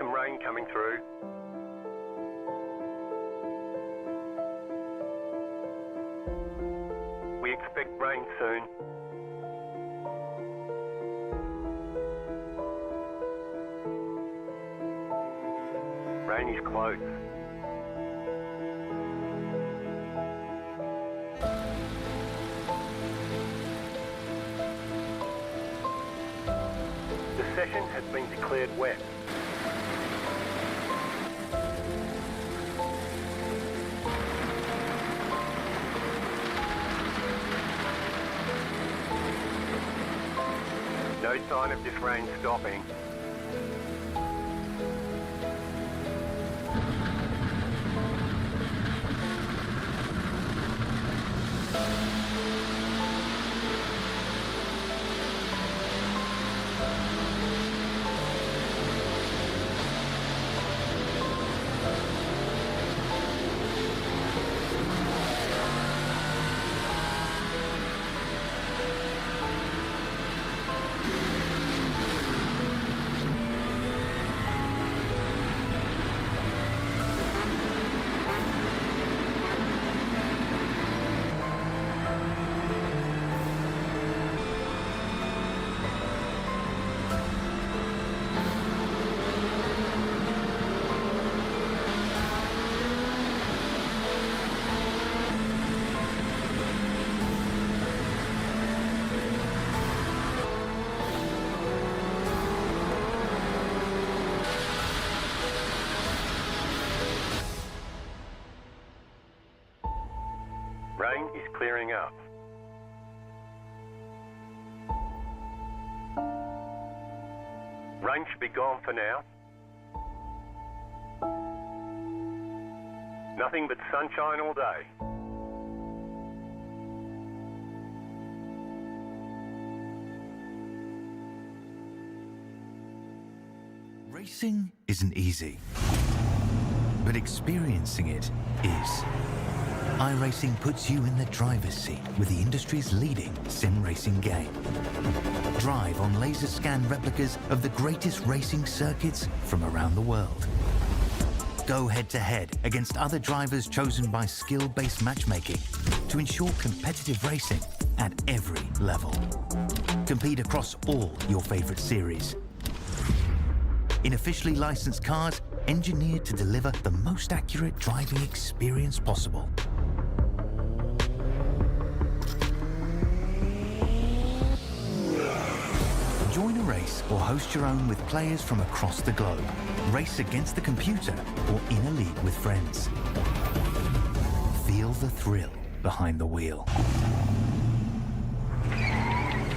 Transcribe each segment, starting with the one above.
some rain coming through. We expect rain soon. Rain is close. The session has been declared wet. No sign of this rain stopping. Rain is clearing up. Rain should be gone for now. Nothing but sunshine all day. Racing isn't easy, but experiencing it is. iRacing puts you in the driver's seat with the industry's leading sim racing game. Drive on laser scan replicas of the greatest racing circuits from around the world. Go head-to-head against other drivers chosen by skill-based matchmaking to ensure competitive racing at every level. Compete across all your favorite series. In officially licensed cars, engineered to deliver the most accurate driving experience possible. Join a race or host your own with players from across the globe. Race against the computer or in a league with friends. Feel the thrill behind the wheel.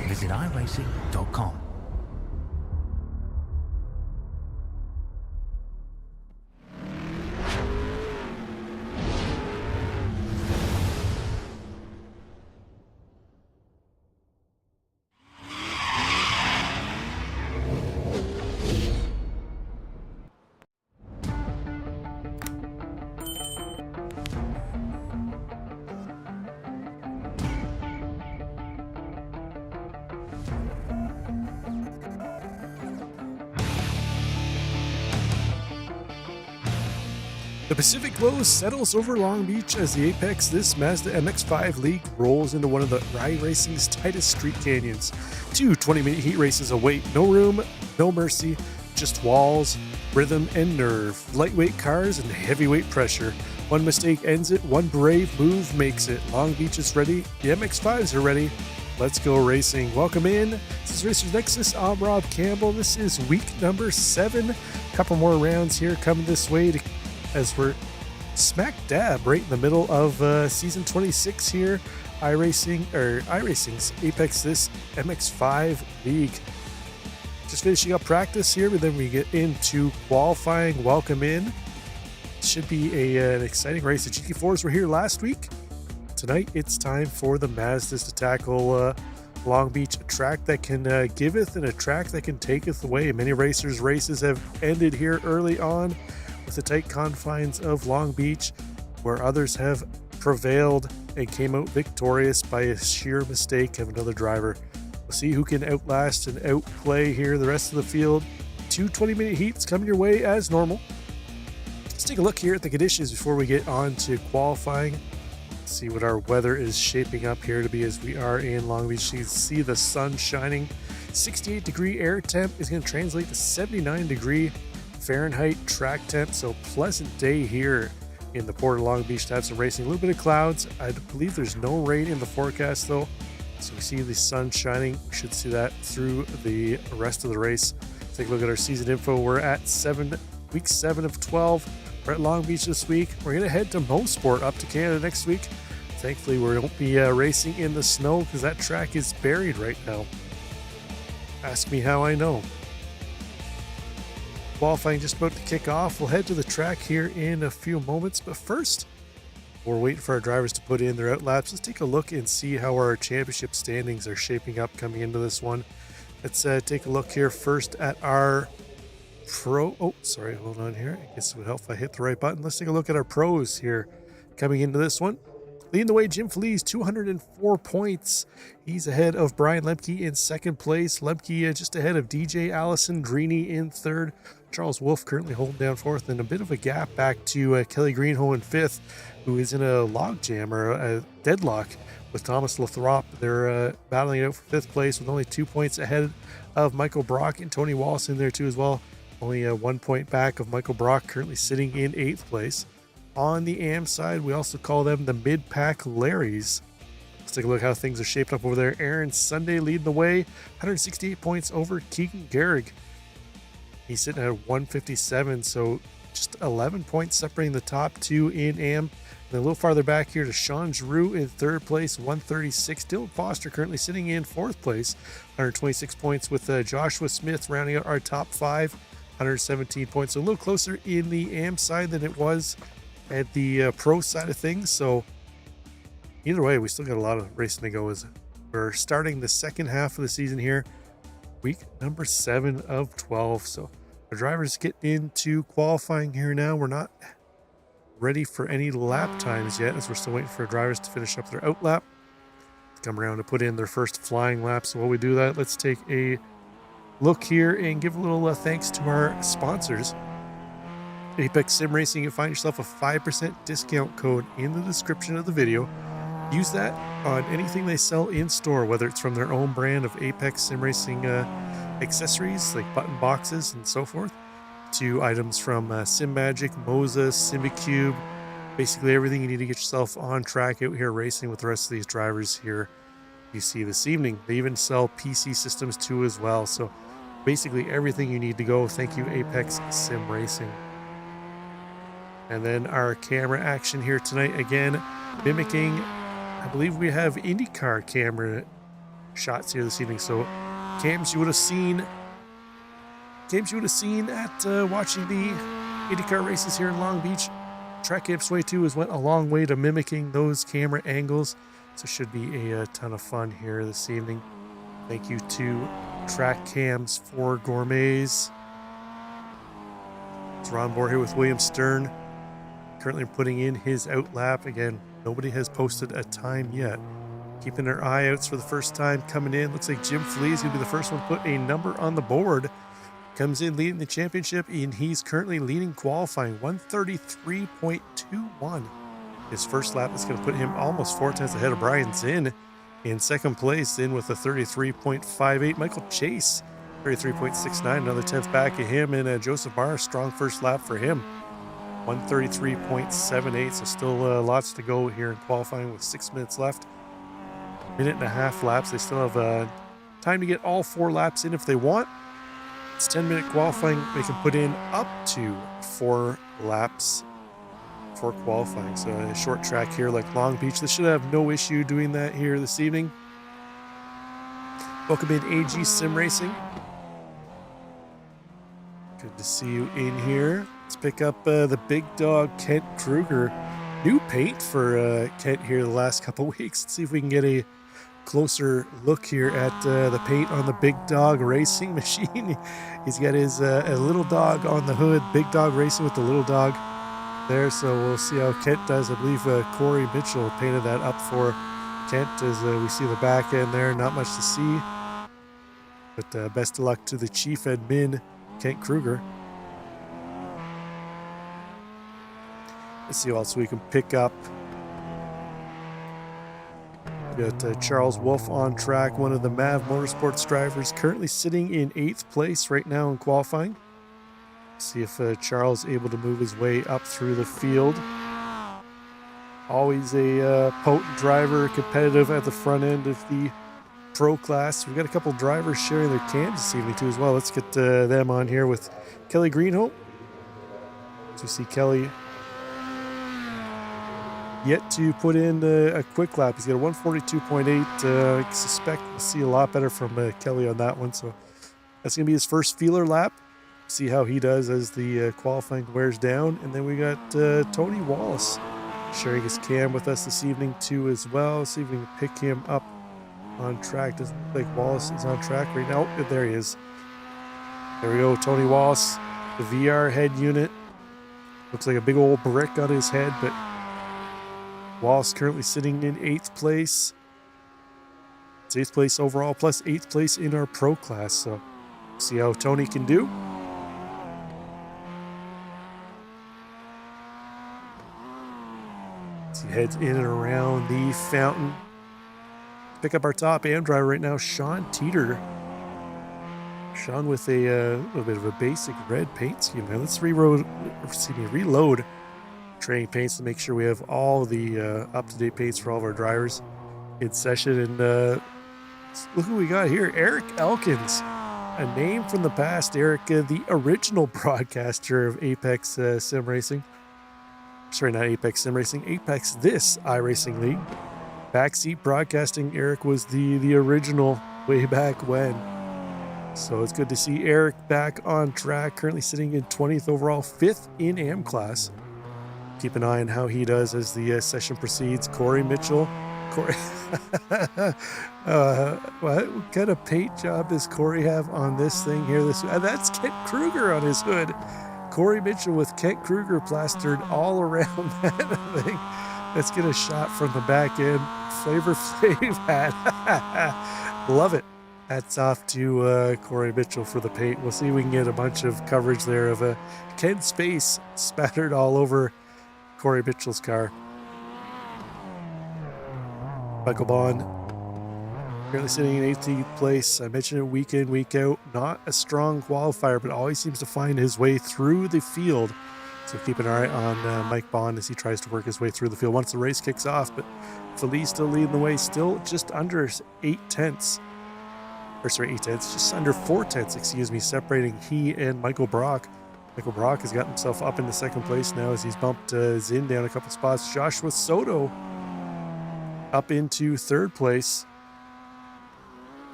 Visit iRacing.com. The Pacific Glow settles over Long Beach as the apex this Mazda MX-5 League rolls into one of the iRacing's tightest street canyons. Two 20-minute heat races await. No room, no mercy, just walls, rhythm, and nerve. Lightweight cars and heavyweight pressure. One mistake ends it, one brave move makes it. Long Beach is ready, the MX-5s are ready. Let's go racing. Welcome in. This is Racers Nexus. I'm Rob Campbell. This is week number 7. A couple more rounds here coming this way as we're smack dab right in the middle of season 26 here. iRacing's Apex this MX-5 League. Just finishing up practice here, but then we get into qualifying. Welcome in. Should be an exciting race. The GT4s were here last week. Tonight it's time for the Mazdas to tackle Long Beach, a track that can giveth and a track that can taketh away. Many races have ended here early on with the tight confines of Long Beach, where others have prevailed and came out victorious by a sheer mistake of another driver. We'll see who can outlast and outplay here the rest of the field. 2 20-minute heats coming your way as normal. Let's take a look here at the conditions before we get on to qualifying. See what our weather is shaping up here to be as we are in Long Beach. You can see the sun shining. 68-degree air temp is going to translate to 79-degree Fahrenheit track temp. So pleasant day here in the Port of Long Beach to have some racing. A little bit of clouds. I believe there's no rain in the forecast though. So we see the sun shining. We should see that through the rest of the race. Take a look at our season info. We're at week 7 of 12. We're at Long Beach this week. We're going to head to Mosport up to Canada next week. Thankfully, we won't be racing in the snow because that track is buried right now. Ask me how I know. Qualifying just about to kick off. We'll head to the track here in a few moments, but first, we're waiting for our drivers to put in their out laps. Let's take a look and see how our championship standings are shaping up coming into this one. Let's take a look here first at our pro. Oh, sorry, hold on here. I guess it would help if I hit the right button. Let's take a look at our pros here coming into this one. Leading the way, Jim Feliz, 204 points. He's ahead of Brian Lemke in second place. Lemke just ahead of DJ Allison Greeny in third. Charles Wolf currently holding down fourth, and a bit of a gap back to Kelly Greenholm in fifth, who is in a log jam or a deadlock with Thomas Lathrop. They're battling it out for fifth place with only 2 points ahead of Michael Brock, and Tony Wallace in there too as well. Only 1 point back of Michael Brock, currently sitting in 8th place. On the AM side, we also call them the mid-pack Larrys. Let's take a look how things are shaping up over there. Aaron Sunday leading the way, 168 points over Keegan Garrig. He's sitting at 157, so just 11 points separating the top two in AM. And a little farther back here to Sean Giroux in third place, 136. Dylan Foster currently sitting in fourth place, 126 points, with Joshua Smith rounding out our top five, 117 points. So a little closer in the AM side than it was at the pro side of things. So either way, we still got a lot of racing to go as we're starting the second half of the season here, week number 7 of 12. So our drivers get into qualifying here now. We're not ready for any lap times yet as we're still waiting for our drivers to finish up their out lap, come around to put in their first flying lap. So while we do that, let's take a look here and give a little thanks to our sponsors. Apex Sim Racing, you find yourself a 5% discount code in the description of the video. Use that on anything they sell in store, whether it's from their own brand of Apex Sim Racing accessories like button boxes and so forth, to items from Sim Magic, MAZDA, Simicube, basically everything you need to get yourself on track out here racing with the rest of these drivers here you see this evening. They even sell PC systems too as well. So basically everything you need to go. Thank you, Apex Sim Racing. And then our camera action here tonight, again, mimicking, I believe we have IndyCar camera shots here this evening. So cams you would have seen at watching the IndyCar races here in Long Beach. Track Camps Way 2 has went a long way to mimicking those camera angles. So should be a ton of fun here this evening. Thank you to Track Cams for Gourmets. It's Ron Moore here with William Stern, currently putting in his out lap. Again, nobody has posted a time yet. Keeping their eye outs for the first time coming in. Looks like Jim Fleas will be the first one to put a number on the board. Comes in leading the championship, and he's currently leading qualifying, 133.21. His first lap is going to put him almost 4 tenths ahead of Brian Zinn in second place, in with a 33.58. Michael Chase, 33.69, another 10th back of him, and Joseph Barr, strong first lap for him, 133.78. So still lots to go here in qualifying with 6 minutes left. Minute and a half laps. They still have time to get all 4 laps in if they want. It's 10-minute qualifying. They can put in up to 4 laps for qualifying. So a short track here like Long Beach. They should have no issue doing that here this evening. Welcome in AG Sim Racing. Good to see you in here. Let's pick up the big dog Kent Kruger. New paint for Kent here the last couple weeks. Let's see if we can get a closer look here at the paint on the big dog racing machine. He's got his a little dog on the hood. Big dog racing with the little dog there. So we'll see how Kent does. I believe Corey Mitchell painted that up for Kent as we see the back end there. Not much to see, but best of luck to the chief admin Kent Kruger. Let's see what else we can pick up. We got Charles Wolf on track, one of the MAV Motorsports drivers, currently sitting in 8th place right now in qualifying. See if Charles able to move his way up through the field. Always a potent driver, competitive at the front end of the pro class. We've got a couple drivers sharing their cams this evening too as well. Let's get them on here with Kelly Greenhope. So you see Kelly yet to put in a quick lap. He's got a 142.8. I suspect we'll see a lot better from Kelly on that one. So that's going to be his first feeler lap. See how he does as the qualifying wears down. And then we got Tony Wallace sharing his cam with us this evening too as well. See if we can pick him up on track. Doesn't look like Wallace is on track right now. Oh, there he is. There we go, Tony Wallace, the VR head unit. Looks like a big old brick on his head, but Wallace currently sitting in 8th place. It's 8th place overall, plus 8th place in our pro class. So see how Tony can do. As he heads in and around the fountain. Pick up our top AM driver right now, Sean Teeter. Sean with a little bit of a basic red paint scheme. Now let's reload training paints to make sure we have all the up-to-date paints for all of our drivers in session. And look who we got here, Eric Elkins, a name from the past. Eric, the original broadcaster of Apex Sim Racing. Sorry, not Apex Sim Racing, Apex this iRacing League. Backseat broadcasting, Eric was the original way back when. So it's good to see Eric back on track, currently sitting in 20th overall, 5th in AM class. Keep an eye on how he does as the session proceeds. Corey Mitchell. Corey, what kind of paint job does Corey have on this thing here? That's Kent Kruger on his hood. Corey Mitchell with Kent Kruger plastered all around that thing. Let's get a shot from the back end. Flavor Flav hat. Love it. Hats off to Corey Mitchell for the paint. We'll see if we can get a bunch of coverage there of Ken's face spattered all over Corey Mitchell's car. Michael Bond currently sitting in 18th place. I mentioned it week in, week out. Not a strong qualifier, but always seems to find his way through the field. So keep an eye on Mike Bond as he tries to work his way through the field once the race kicks off. But Felice still leading the way, still just under 8 tenths. Or sorry, 8 tenths, just under 4 tenths, excuse me, separating he and Michael Brock. Michael Brock has got himself up into 2nd place now as he's bumped Zinn down a couple spots. Joshua Soto up into 3rd place.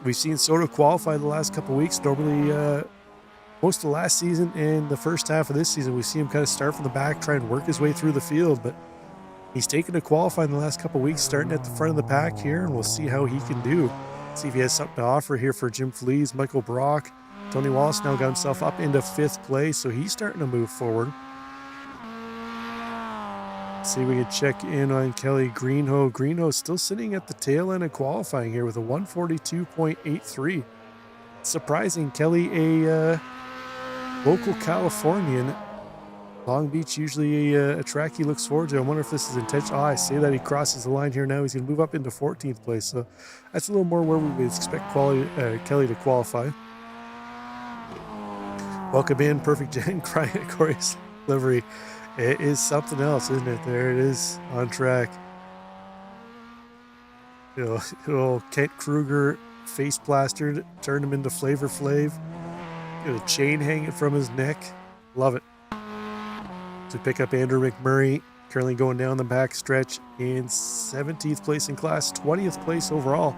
We've seen Soto qualify the last couple weeks. Normally, most of last season and the first half of this season, we see him kind of start from the back, try and work his way through the field. But he's taken to qualify in the last couple weeks, starting at the front of the pack here, and we'll see how he can do. See if he has something to offer here for Jim Felice, Michael Brock. Tony Wallace now got himself up into 5th place, so he's starting to move forward. See if we can check in on Kelly Greenhoe. Greenhoe still sitting at the tail end of qualifying here with a 142.83. Surprising, Kelly, a local Californian. Long Beach usually a track he looks forward to. I wonder if this is intentional. I say that he crosses the line here now. He's going to move up into 14th place. So that's a little more where we would expect Kelly to qualify. Welcome in, Perfect Jen, Corey's delivery. It is something else, isn't it? There it is on track. Little Kent Kruger face plastered, turned him into Flavor Flav. Got a chain hanging from his neck. Love it. To pick up Andrew McMurray, currently going down the back stretch in 17th place in class, 20th place overall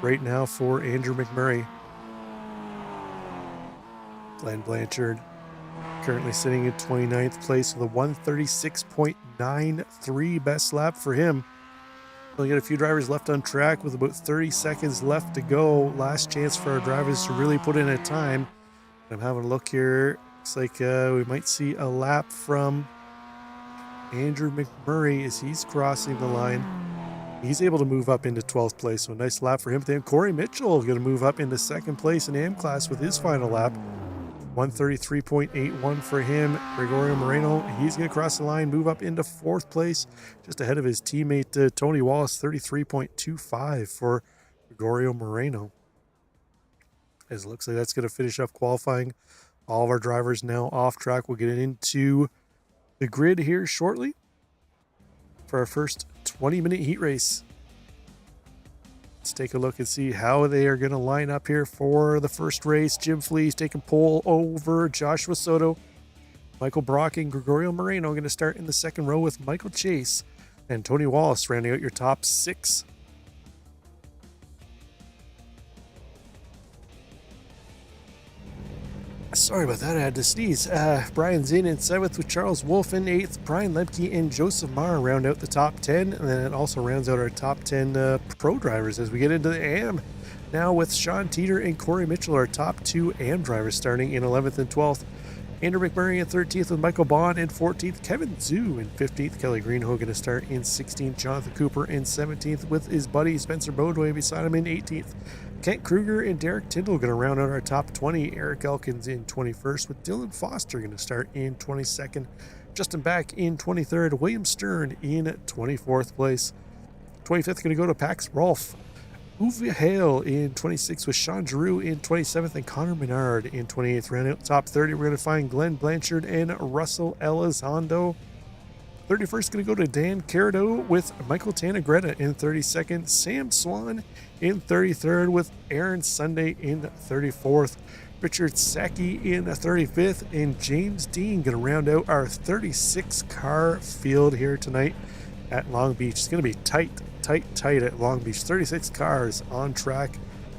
right now for Andrew McMurray. Glenn Blanchard currently sitting in 29th place with a 136.93 best lap for him. Only got a few drivers left on track with about 30 seconds left to go. Last chance for our drivers to really put in a time. I'm having a look here. Looks like we might see a lap from Andrew McMurray as he's crossing the line. He's able to move up into 12th place, so a nice lap for him. Then Corey Mitchell is going to move up into 2nd place in AM class with his final lap. 133.81 for him. Gregorio Moreno, he's going to cross the line, move up into 4th place, just ahead of his teammate Tony Wallace. 33.25 for Gregorio Moreno. As it looks like that's going to finish up qualifying. All of our drivers now off track. We'll get into the grid here shortly for our first 20-minute heat race. Let's take a look and see how they are going to line up here for the first race. Jim Flees taking pole over Joshua Soto. Michael Brock and Gregorio Moreno going to start in the second row with Michael Chase and Tony Wallace rounding out your top 6. Sorry about that, I had to sneeze. Brian Zinn in 7th with Charles Wolf in 8th. Brian Lemke and Joseph Marr round out the top 10. And then it also rounds out our top 10 pro drivers as we get into the AM. Now with Sean Teeter and Corey Mitchell, our top 2 AM drivers starting in 11th and 12th. Andrew McMurray in 13th with Michael Bond in 14th. Kevin Zhu in 15th. Kelly Greenhoe going to start in 16th. Jonathan Cooper in 17th with his buddy Spencer Bodway beside him in 18th. Kent Kruger and Derek Tyndall going to round out our top 20. Eric Elkins in 21st with Dylan Foster going to start in 22nd. Justin Back in 23rd. William Stern in 24th place. 25th going to go to Pax Rolf. Uwe Hale in 26th with Sean Giroux in 27th and Connor Menard in 28th. Round out top 30, we're going to find Glenn Blanchard and Russell Elizondo. 31st going to go to Dan Carado with Michael Tanagretta in 32nd. Sam Swan in 33rd with Aaron Sunday in 34th. Richard Sacchi in 35th. And James Dean going to round out our 36 car field here tonight at Long Beach. It's going to be tight at Long Beach. 36 cars on track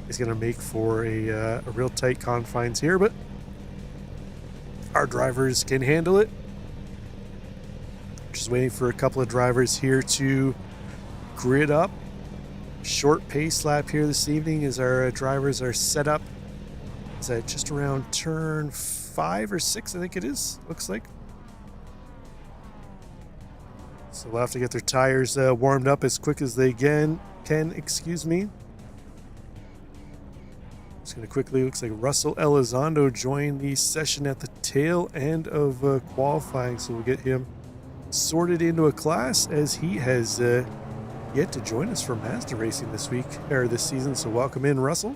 is going to make for a real tight confines here, but our drivers can handle it. Just waiting for a couple of drivers here to grid up. Short pace lap here this evening as our drivers are set up. Is that just around turn 5 or 6, I think it is, looks like. So we'll have to get their tires warmed up as quick as they can. Excuse me. Just going to quickly, looks like Russell Elizondo joined the session at the tail end of qualifying. So we'll get him sorted into a class as he has yet to join us for Mazda Racing this week, or this season. So welcome in, Russell.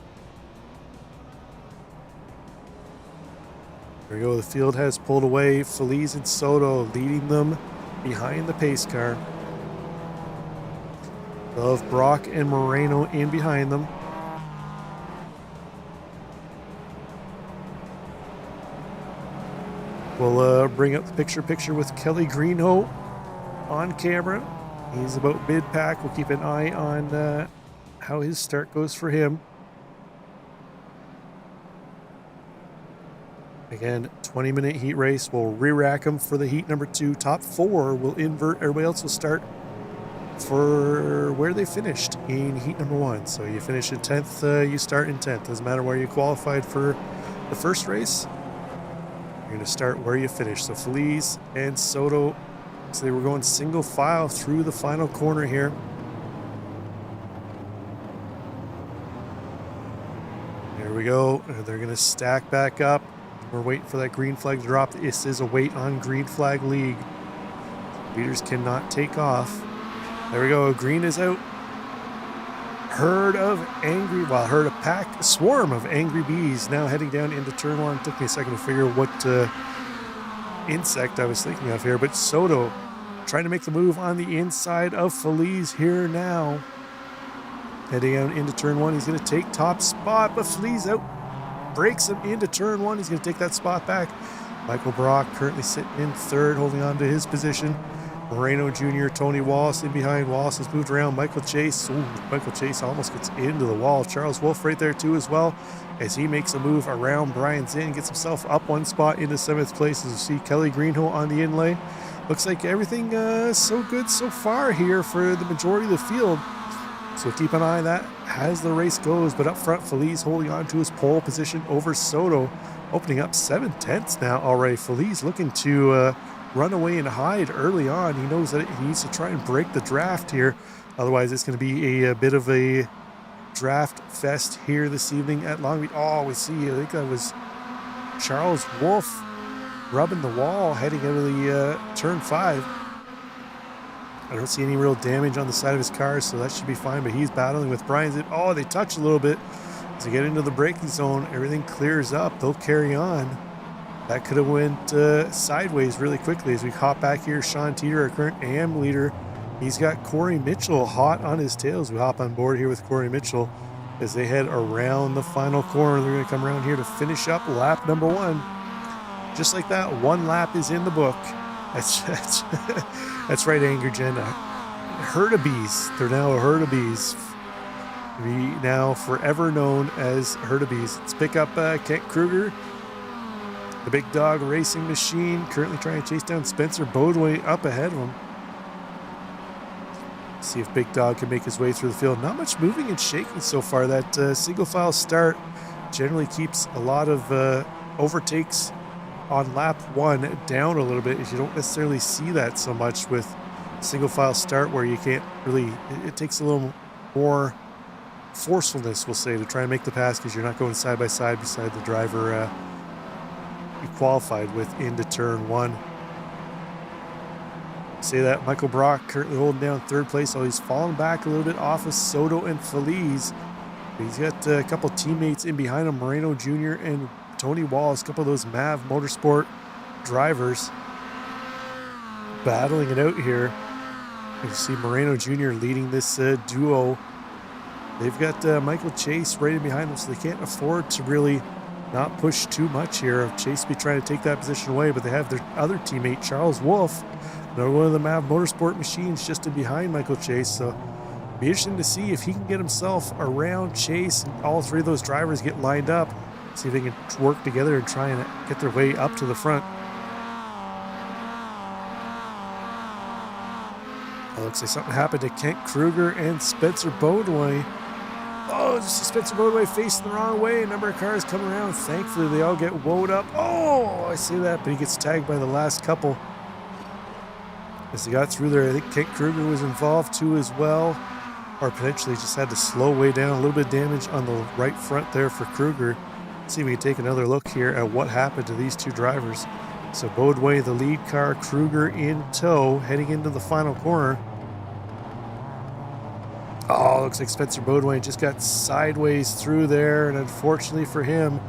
There we go. The field has pulled away. Feliz and Soto leading them behind the pace car. Of Brock and Moreno in behind them. We'll bring up the picture with Kelly Greenhoe on camera. He's about mid-pack. We'll keep an eye on how his start goes for him. Again, 20-minute heat race. We'll re-rack them for the heat number 2. Top 4 will invert. Everybody else will start for where they finished in heat number 1. So you finish in 10th, you start in 10th. Doesn't matter where you qualified for the first race. You're going to start where you finish. So Feliz and Soto, so they were going single file through the final corner here. There we go. They're going to stack back up. We're waiting for that green flag to drop. This is a wait on green flag league. Leaders cannot take off. There we go. Green is out. Herd of pack, a swarm of angry bees now heading down into turn 1. Took me a second to figure what insect I was thinking of here, but Soto trying to make the move on the inside of Feliz here now. Heading out into turn 1. He's going to take top spot, but Feliz out. Breaks him into turn 1. He's going to take that spot back. Michael Brock currently sitting in 3rd, holding on to his position. Moreno Jr., Tony Wallace in behind. Wallace has moved around. Michael Chase. Ooh, Michael Chase almost gets into the wall. Charles Wolf right there too as well as he makes a move around Brian Zinn. Gets himself up 1 spot into 7th place as you see Kelly Greenhoe on the inlay. Looks like everything so good so far here for the majority of the field. So keep an eye on that as the race goes. But up front, Feliz holding on to his pole position over Soto, opening up 7/10 now already. Feliz looking to run away and hide early on. He knows that he needs to try and break the draft here. Otherwise, it's going to be a bit of a draft fest here this evening at Long Beach. Oh, we see, I think that was Charles Wolf rubbing the wall heading out of the turn 5. I don't see any real damage on the side of his car, so that should be fine, but he's battling with Brian's. Oh, they touch a little bit. As they get into the braking zone, everything clears up. They'll carry on. That could have went sideways really quickly as we hop back here. Sean Teeter, our current AM leader, he's got Corey Mitchell hot on his tail as we hop on board here with Corey Mitchell as they head around the final corner. They're going to come around here to finish up lap number 1. Just like that, 1 lap is in the book. That's right, Anger Jen. A herd of bees. They're now a herd of bees. We now forever known as herd of bees. Let's pick up Kent Kruger, the big dog racing machine, currently trying to chase down Spencer Bodway up ahead of him. See if Big Dog can make his way through the field. Not much moving and shaking so far. That single file start generally keeps a lot of overtakes on lap 1 down a little bit. You don't necessarily see that so much with single file start, where you can't really, it takes a little more forcefulness, we'll say, to try and make the pass, because you're not going side by side beside the driver you qualified with into turn 1. Say that Michael Brock currently holding down 3rd place, so he's fallen back a little bit off of Soto and Feliz. He's got a couple teammates in behind him, Moreno Jr. and Tony Wallace, a couple of those MAV Motorsport drivers battling it out here. You see Moreno Jr. leading this duo. They've got Michael Chase right in behind them, so they can't afford to really not push too much here. Chase will be trying to take that position away, but they have their other teammate, Charles Wolf, another one of the MAV Motorsport machines, just in behind Michael Chase. So it'll be interesting to see if he can get himself around Chase and all 3 of those drivers get lined up. See if they can work together and try and get their way up to the front. Oh, looks like something happened to Kent Kruger and Spencer Bodway. Oh, just Spencer Bodway facing the wrong way. A number of cars come around. Thankfully, they all get woed up. Oh, I see that, but he gets tagged by the last couple. As they got through there, I think Kent Kruger was involved too as well, or potentially just had to slow way down. A little bit of damage on the right front there for Kruger. See if we can take another look here at what happened to these 2 drivers. So Bodway, the lead car, Kruger in tow, heading into the final corner. Oh, looks like Spencer Bodway just got sideways through there, and unfortunately for him,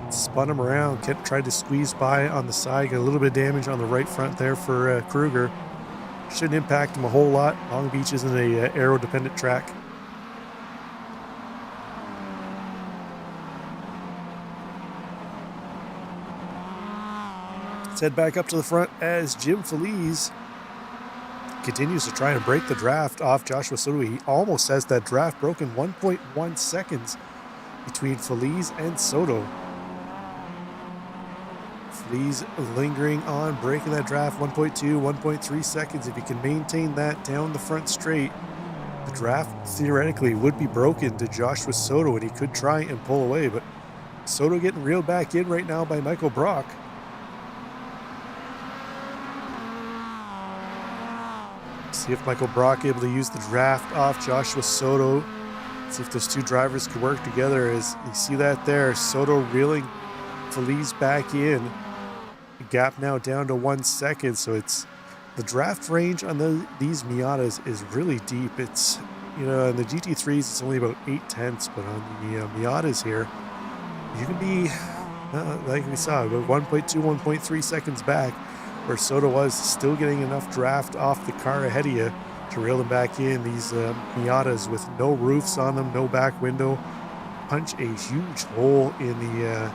spun him around. Kent tried to squeeze by on the side, got a little bit of damage on the right front there for Kruger. Shouldn't impact him a whole lot. Long Beach isn't a aero-dependent track. Head back up to the front as Jim Feliz continues to try and break the draft off Joshua Soto. He almost has that draft broken. 1.1 seconds between Feliz and Soto. Feliz lingering on, breaking that draft. 1.2, 1.3 seconds. If he can maintain that down the front straight, the draft theoretically would be broken to Joshua Soto, and he could try and pull away, but Soto getting reeled back in right now by Michael Brock. See if Michael Brock able to use the draft off Joshua Soto. See if those 2 drivers could work together. As you see that there, Soto reeling Feliz back in. The gap now down to 1 second. So it's the draft range on these Miatas is really deep. It's, you know, in the GT3s it's only about 0.8, but on the Miatas here, you can be like we saw, about 1.2, 1.3 seconds back, where Soto was still getting enough draft off the car ahead of you to reel them back in. These Miatas with no roofs on them, no back window, punch a huge hole in the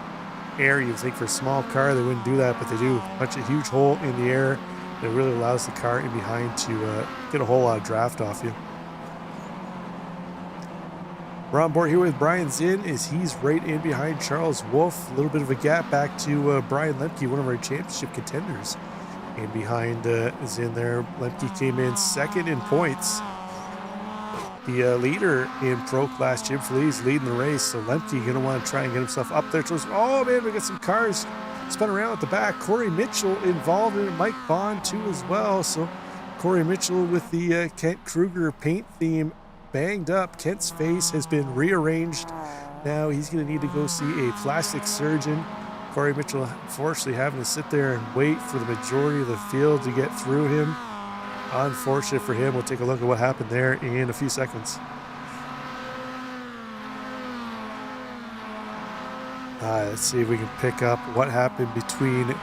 air. You'd think for a small car they wouldn't do that, but they do. Punch a huge hole in the air. It really allows the car in behind to get a whole lot of draft off you. We're on board here with Brian Zinn as he's right in behind Charles Wolf. A little bit of a gap back to Brian Lemke, one of our championship contenders. And behind Zinn there, Lemke came in 2nd in points. The leader in Pro Class, Jim Feliz, leading the race. So Lemke going to want to try and get himself up there. Oh man, we got some cars spun around at the back. Corey Mitchell involved in it. Mike Bond too as well. So Corey Mitchell with the Kent Kruger paint theme banged up. Kent's face has been rearranged. Now he's going to need to go see a plastic surgeon. Corey Mitchell unfortunately having to sit there and wait for the majority of the field to get through him. Unfortunate for him. We'll take a look at what happened there in a few seconds. Let's see if we can pick up what happened between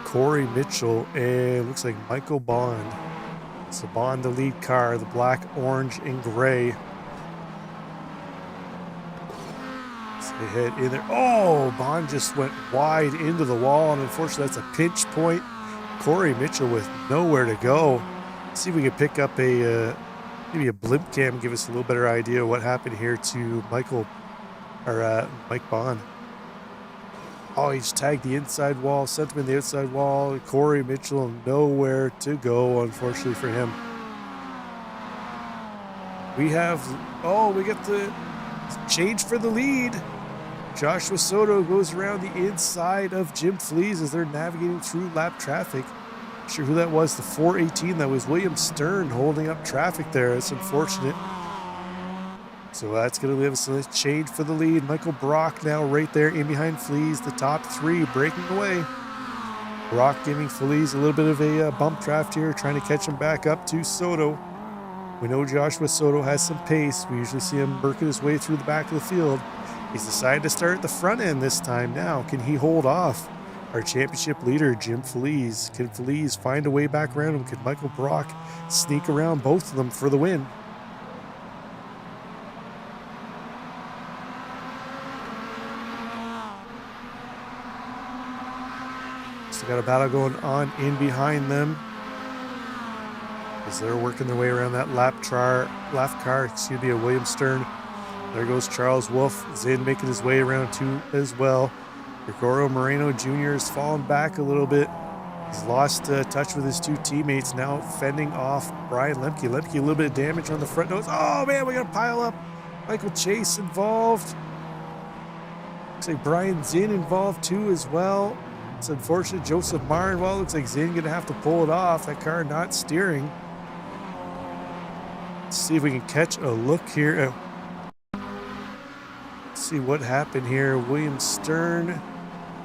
Corey Mitchell and looks like Michael Bond. So Bond, the lead car, the black, orange, and gray. So they head in there. Oh, Bond just went wide into the wall, and unfortunately that's a pinch point. Corey Mitchell with nowhere to go. Let's see if we can pick up a maybe a blimp cam and give us a little better idea of what happened here to Mike Bond. Oh, he's tagged the inside wall, sent him in the outside wall. Corey Mitchell nowhere to go, unfortunately for him. We get the change for the lead. Joshua Soto goes around the inside of Jim Flees as they're navigating through lap traffic. Not sure who that was, the 418. That was William Stern holding up traffic there. It's unfortunate. So that's going to leave us a change for the lead. Michael Brock now right there in behind Flees, the top three breaking away. Brock giving Flees a little bit of a bump draft here, trying to catch him back up to Soto. We know Joshua Soto has some pace. We usually see him working his way through the back of the field. He's decided to start at the front end this time now. Can he hold off our championship leader, Jim Flees? Can Flees find a way back around him? Can Michael Brock sneak around both of them for the win? Still got a battle going on in behind them as they're working their way around that lap car, William Stern. There goes Charles Wolf. Zinn making his way around too as well. Gregorio Moreno Jr. has fallen back a little bit. He's lost touch with his two teammates, now fending off Brian Lemke. Lemke a little bit of damage on the front nose. Oh man, we got to pile up. Michael Chase involved. Looks like Brian Zinn involved too as well. It's unfortunate. Joseph Marr involved. Looks like Zinn going to have to pull it off. That car not steering. Let's see if we can catch a look here. Let's see what happened here. William Stern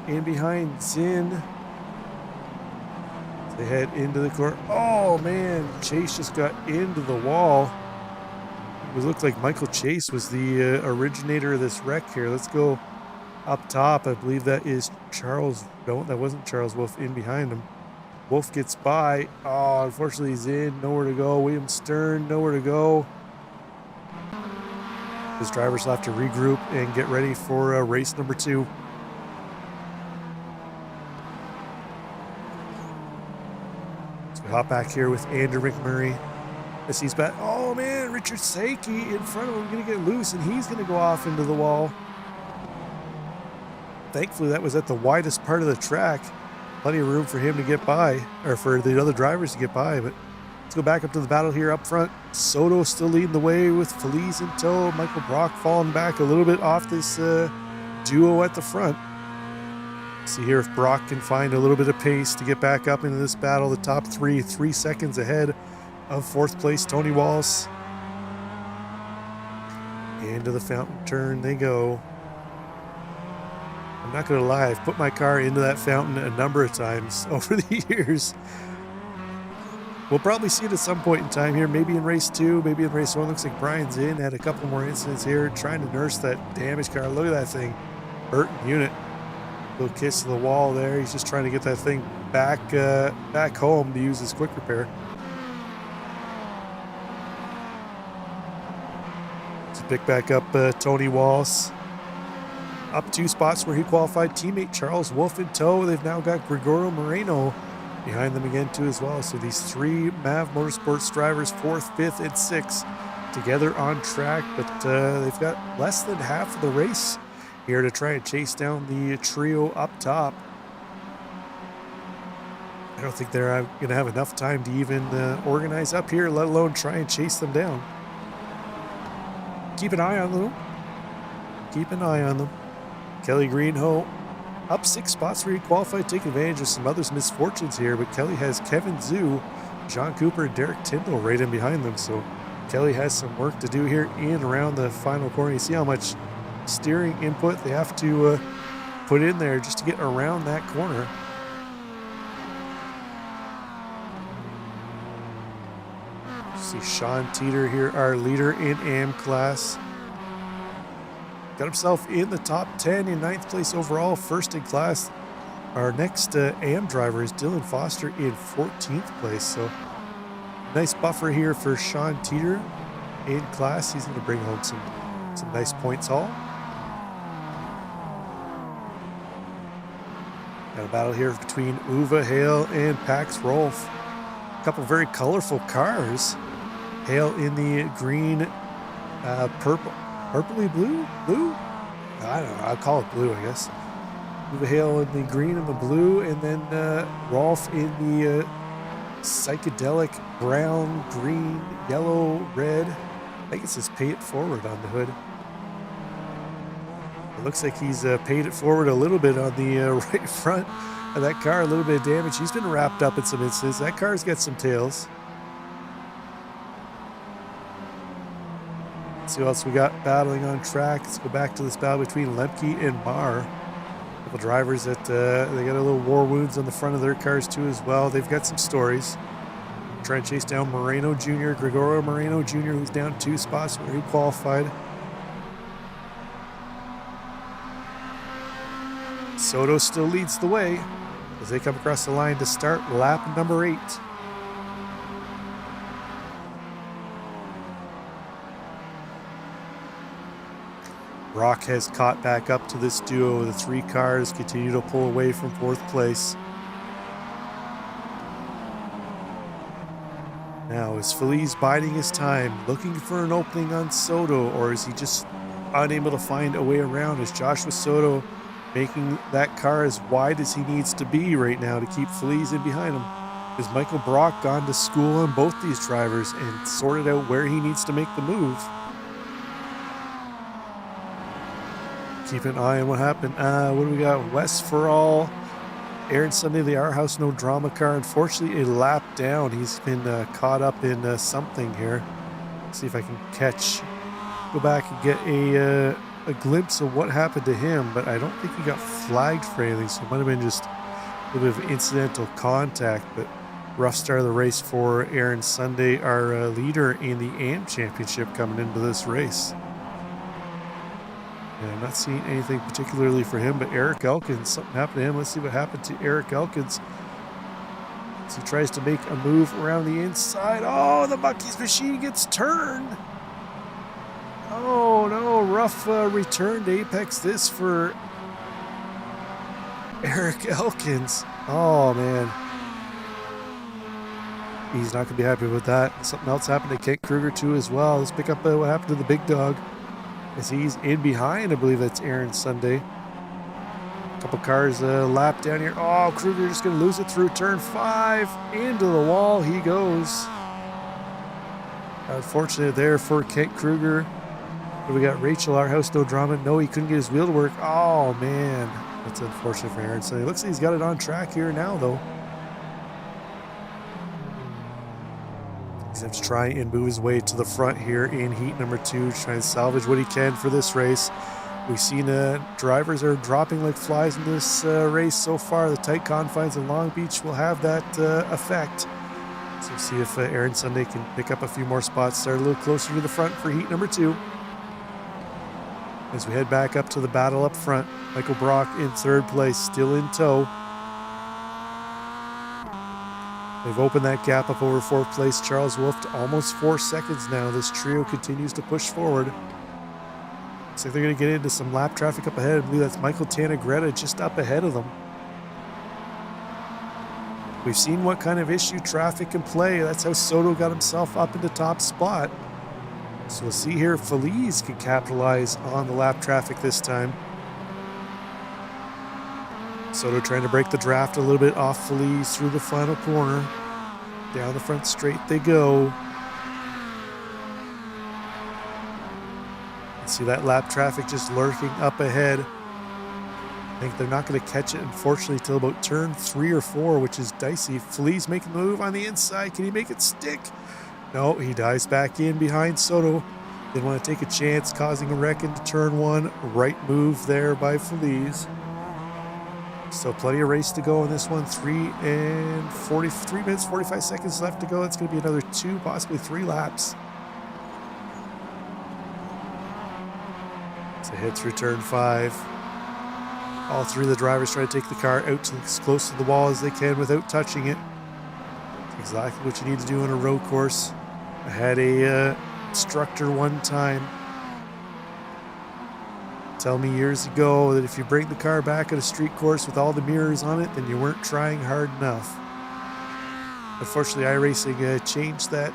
in behind Zinn. They head into the corner. Oh man, Chase just got into the wall. It looked like Michael Chase was the originator of this wreck here. Let's go up top. I believe that is Charles. No, that wasn't Charles Wolf in behind him. Wolf gets by. Oh, unfortunately Zinn nowhere to go. William Stern nowhere to go. His drivers will have to regroup and get ready for race number 2. So we hop back here with Andrew McMurray as he's back. Oh man, Richard Sakey in front of him, going to get loose, and he's going to go off into the wall. Thankfully, that was at the widest part of the track. Plenty of room for him to get by, or for the other drivers to get by. But let's go back up to the battle here up front. Soto still leading the way with Feliz in tow. Michael Brock falling back a little bit off this duo at the front. See here if Brock can find a little bit of pace to get back up into this battle. The top 3 seconds ahead of 4th place Tony Wallace. Into the fountain turn they go. I'm not going to lie, I've put my car into that fountain a number of times over the years. We'll probably see it at some point in time here, maybe in race 2, maybe in race 1. Looks like Brian Zinn had a couple more incidents here trying to nurse that damaged car. Look at that thing. Burton unit. Little kiss to the wall there. He's just trying to get that thing back home to use as quick repair. Let's pick back up Tony Wallace. Up 2 spots where he qualified. Teammate Charles Wolf in tow. They've now got Gregorio Moreno behind them again too as well. So these 3 MAV Motorsports drivers, 4th, 5th, and 6th, together on track. But they've got less than half of the race here to try and chase down the trio up top. I don't think they're going to have enough time to even organize up here, let alone try and chase them down. Keep an eye on them. Keep an eye on them. Kelly Greenhoe up 6 spots where he qualified, taking advantage of some others' misfortunes here, but Kelly has Kevin Zhu, John Cooper, and Derek Tyndall right in behind them, so Kelly has some work to do here in and around the final corner. You see how much steering input they have to put in there just to get around that corner. See Sean Teeter here, our leader in AM class. Got himself in the top 10 in 9th place overall, first in class. Our next AM driver is Dylan Foster in 14th place. So nice buffer here for Sean Teeter in class. He's going to bring home some nice points haul. Got a battle here between Uwe Hale and Pax Rolf. A couple very colorful cars. Hale in the green, purpley blue? I don't know, I'll call it blue, I guess. Uwe Hale in the green and the blue, and then Rolf in the psychedelic brown, green, yellow, red. I think it says pay it forward on the hood. It looks like he's paid it forward a little bit on the right front of that car, a little bit of damage. He's been wrapped up in some incidents. That car's got some tails. Let's see what else we got battling on track. Let's go back to this battle between Lemke and Marr. A couple drivers that they got a little war wounds on the front of their cars too as well. They've got some stories. Trying to chase down Moreno Jr., Gregorio Moreno Jr., who's down 2 spots where he qualified. Soto still leads the way as they come across the line to start lap number 8. Brock has caught back up to this duo. The 3 cars continue to pull away from 4th place. Now, is Feliz biding his time, looking for an opening on Soto, or is he just unable to find a way around? Is Joshua Soto making that car as wide as he needs to be right now to keep Feliz in behind him? Has Michael Brock gone to school on both these drivers and sorted out where he needs to make the move? Keep an eye on what happened. What do we got? Wes Farrell, Aaron Sunday, the Our House No Drama car. Unfortunately, a lap down. He's been caught up in something here. Let's see if I can go back and get a glimpse of what happened to him, but I don't think he got flagged for anything, so it might have been just a little bit of incidental contact. But rough start of the race for Aaron Sunday, our leader in the AM Championship coming into this race. And I'm not seeing anything particularly for him, but Eric Elkins, something happened to him. Let's see what happened to Eric Elkins. As he tries to make a move around the inside. Oh, the Bucky's machine gets turned. Oh no, rough return to apex this for Eric Elkins. Oh man. He's not going to be happy with that. Something else happened to Kent Kruger too as well. Let's pick up what happened to the big dog. As he's in behind, I believe that's Aaron Sunday. A couple cars lap down here. Oh, Kruger just going to lose it through turn 5. Into the wall he goes. Unfortunate there for Kent Kruger. But we got Rachel, Our House No Drama. No, he couldn't get his wheel to work. Oh, man. That's unfortunate for Aaron Sunday. Looks like he's got it on track here now, though. He's going to try and move his way to the front here in heat number 2, trying to salvage what he can for this race. We've seen drivers are dropping like flies in this race so far. The tight confines of Long Beach will have that effect. So see if Aaron Sunday can pick up a few more spots, start a little closer to the front for heat number 2. As we head back up to the battle up front, Michael Brock in 3rd place, still in tow. They've opened that gap up over 4th place. Charles Wolf to almost 4 seconds now. This trio continues to push forward. Looks like they're going to get into some lap traffic up ahead. I believe that's Michael Tanagretta just up ahead of them. We've seen what kind of issue traffic can play. That's how Soto got himself up into top spot. So we'll see here if Feliz can capitalize on the lap traffic this time. Soto trying to break the draft a little bit off Feliz through the final corner. Down the front straight they go. You see that lap traffic just lurking up ahead. I think they're not going to catch it, unfortunately, till about turn 3 or 4, which is dicey. Feliz making the move on the inside. Can he make it stick? No, he dives back in behind Soto. Didn't want to take a chance, causing a wreck into turn 1. Right move there by Feliz. Still plenty of race to go in this one. 3 minutes, 45 seconds left to go. It's going to be another 2, possibly 3 laps. So head through turn 5. All 3 of the drivers try to take the car out to as close to the wall as they can without touching it. It's exactly what you need to do on a road course. I had a instructor one time tell me years ago that if you bring the car back at a street course with all the mirrors on it, then you weren't trying hard enough. Unfortunately, iRacing changed that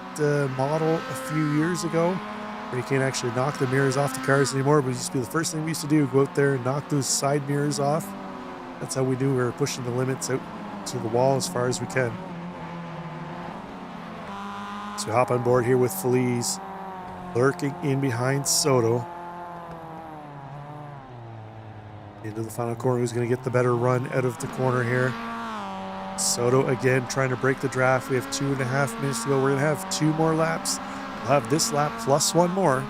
model a few years ago, where you can't actually knock the mirrors off the cars anymore, but it used to be the first thing we used to do, go out there and knock those side mirrors off. That's how we knew we were pushing the limits out to the wall as far as we can. So we hop on board here with Feliz, lurking in behind Soto. Into the final corner, who's going to get the better run out of the corner here. Soto again trying to break the draft. We have 2.5 minutes to go. We're going to have 2 more laps. We'll have this lap plus 1 more.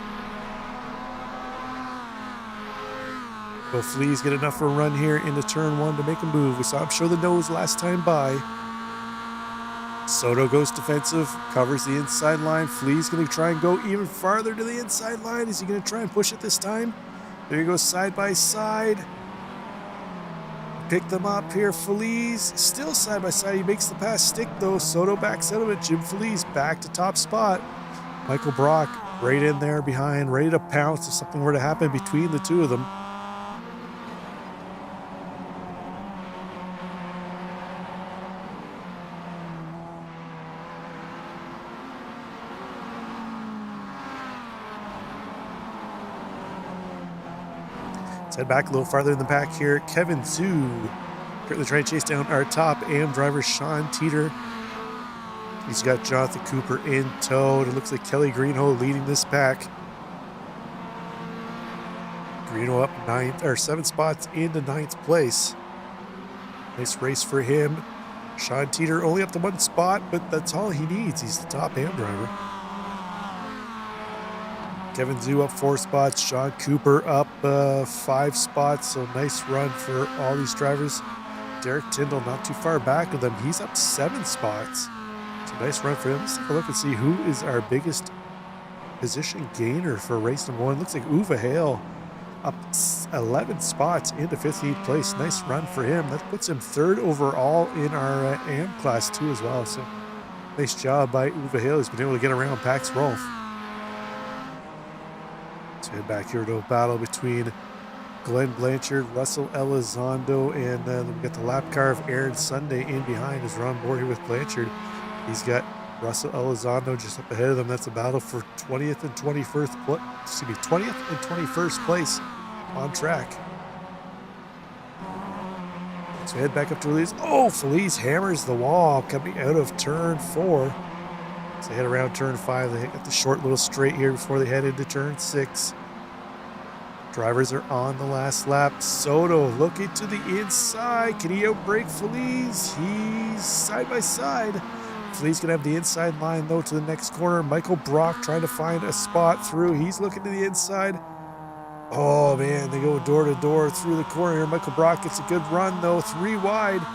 Will Fleas get enough of a run here into turn 1 to make a move? We saw him show the nose last time by. Soto goes defensive, covers the inside line. Flea's going to try and go even farther to the inside line. Is he going to try and push it this time? There he goes side by side. Pick them up here. Feliz still side by side. He makes the pass stick though. Soto backs out of it. Jim Feliz back to top spot. Michael Brock right in there behind, ready to pounce if something were to happen between the two of them. Let's head back a little farther in the pack here. Kevin Zhu currently trying to chase down our top AM driver, Sean Teeter. He's got Jonathan Cooper in tow. It looks like Kelly Greenhoe leading this pack. Greenhoe up 7 spots into 9th place. Nice race for him. Sean Teeter only up to 1 spot, but that's all he needs. He's the top AM driver. Kevin Zhu up 4 spots. Sean Cooper up 5 spots. So nice run for all these drivers. Derek Tyndall not too far back of them. He's up 7 spots. So nice run for him. Let's take a look and see who is our biggest position gainer for race number 1. Looks like Uwe Hale up 11 spots into 15th place. Nice run for him. That puts him 3rd overall in our AM class too as well. So nice job by Uwe Hale. He's been able to get around Pax Rolf. So head back here to a battle between Glenn Blanchard, Russell Elizondo, and we got the lap car of Aaron Sunday in behind as we're on board here with Blanchard. He's got Russell Elizondo just up ahead of them. That's a battle for 20th and 21st place on track. So head back up to Feliz. Oh, Feliz hammers the wall coming out of turn 4. So they head around turn 5. They got the short little straight here before they head into turn 6. Drivers are on the last lap. Soto looking to the inside. Can he outbrake Feliz? He's side by side. Feliz gonna have the inside line though to the next corner. Michael Brock trying to find a spot through. He's looking to the inside. Oh man, they go door to door through the corner here. Michael Brock gets a good run though, 3 wide.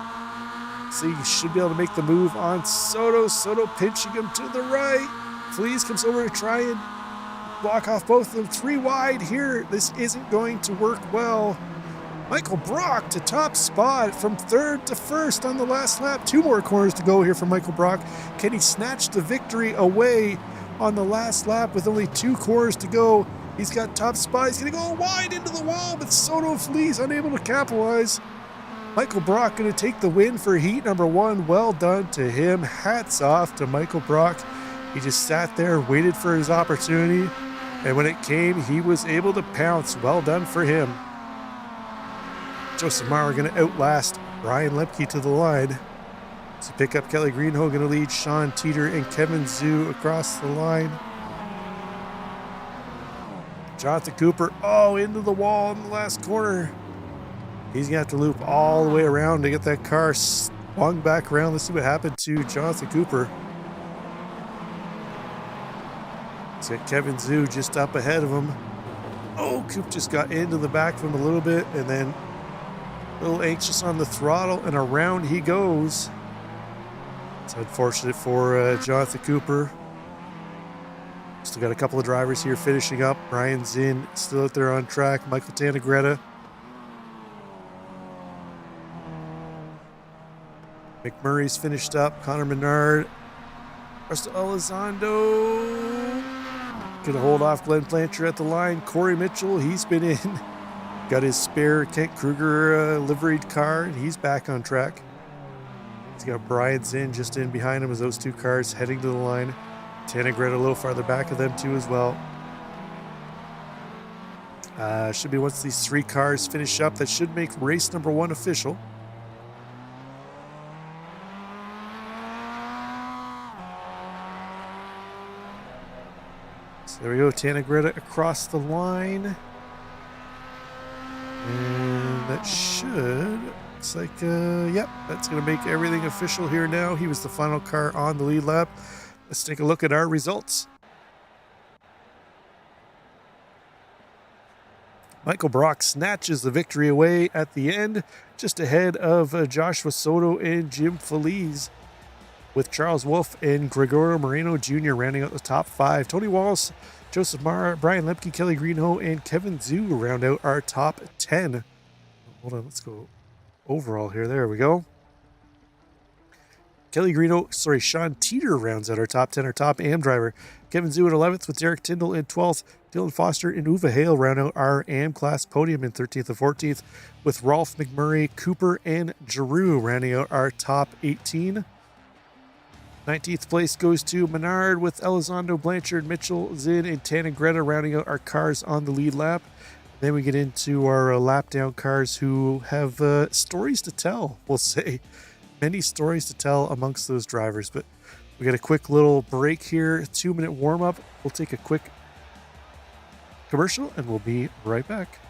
So you should be able to make the move on Soto. Soto pinching him to the right. Feliz comes over to try and block off both of them. 3 wide here. This isn't going to work well. Michael Brock to top spot from 3rd to 1st on the last lap. 2 more corners to go here for Michael Brock. Can he snatch the victory away on the last lap with only 2 corners to go? He's got top spot. He's going to go wide into the wall, but Soto and Feliz unable to capitalize. Michael Brock going to take the win for heat number 1. Well done to him. Hats off to Michael Brock. He just sat there, waited for his opportunity, and when it came, he was able to pounce. Well done for him. Joseph Maurer going to outlast Brian Lemke to the line. So pick up Kelly Greenhoe, going to lead Sean Teeter and Kevin Zhu across the line. Jonathan Cooper, into the wall in the last corner. He's going to have to loop all the way around to get that car swung back around. Let's see what happened to Jonathan Cooper. He's got Kevin Zhu just up ahead of him. Oh, Coop just got into the back of him a little bit, and then A little anxious on the throttle, and around he goes. It's unfortunate for Jonathan Cooper. Still got a couple of drivers here finishing up. Brian Zinn still out there on track. Michael Tannegretta. McMurray's finished up. Connor Menard. Russell Elizondo. Gonna hold off Glenn Blanchard at the line. Corey Mitchell, he's been in. Got his spare Kent Kruger liveried car, and he's back on track. He's got Brian Zinn just in behind him as those two cars heading to the line. Tannegretta a little farther back of them too as well. Should be once these three cars finish up, that should make race number 1 official. So there we go, Tannegretta across the line. And that should, looks like, yep, that's going to make everything official here now. He was the final car on the lead lap. Let's take a look at our results. Michael Brock snatches the victory away at the end, just ahead of Joshua Soto and Jim Feliz, with Charles Wolfe and Gregorio Moreno Jr. rounding out the top 5. Tony Wallace, Joseph Mara, Brian Lemke, Kelly Greenhoe, and Kevin Zhu round out our top 10. Hold on, let's go overall here. There we go. Sean Teeter rounds out our top 10, our top AM driver. Kevin Zhu in 11th with Derek Tyndall in 12th. Dylan Foster and Uwe Hale round out our AM class podium in 13th and 14th, with Rolf McMurray, Cooper, and Giroux rounding out our top 18. 19th place goes to Menard with Elizondo, Blanchard, Mitchell, Zinn, and Tannegretta rounding out our cars on the lead lap. Then we get into our lap down cars who have stories to tell, we'll say. Many stories to tell amongst those drivers, but we got a quick little break here, 2-minute warm-up. We'll take a quick commercial and we'll be right back.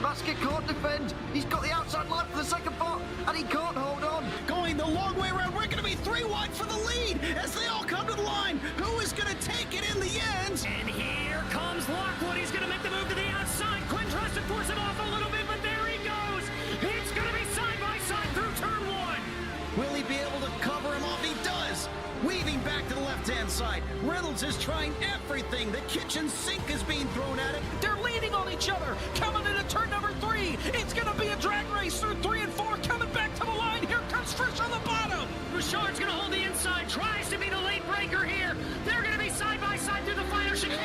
Basket can't defend. He's got the outside line for the second part, and he can't hold on. Going the long way around. We're going to be 3 wide for the lead as they all come to the line. Who is going to take it in the end? And here comes Lockwood. He's going to make the move to the outside. Quinn tries to force him off a little bit, but there he goes. It's going to be side by side through turn 1. Will he be able to cover him off? He does. Weaving back to the left-hand side. Reynolds is trying everything. The kitchen sink is being thrown at him. They're leaning on each other. Coming into turn number 3. It's going to be a drag race through 3 and 4. Coming back to the line. Here comes Frisch on the bottom. Richard's going to hold the inside. Tries to be the late breaker here. They're going to be side by side through the final chicane.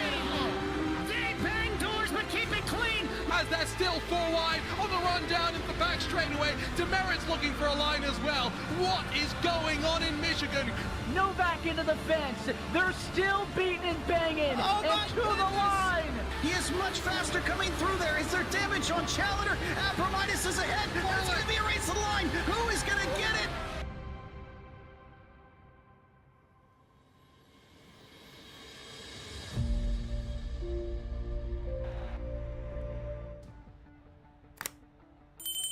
They bang doors, but keep it clean. MAZDA still 4 wide on the run down into the back straightaway. Demerit's looking for a line as well. What is going on in Michigan? Novak into the fence. They're still beating and banging. And to the line. He is much faster coming through there. Is there damage on Challenger? Abramitis is ahead. There's going to be a race to the line. Who is going to get it?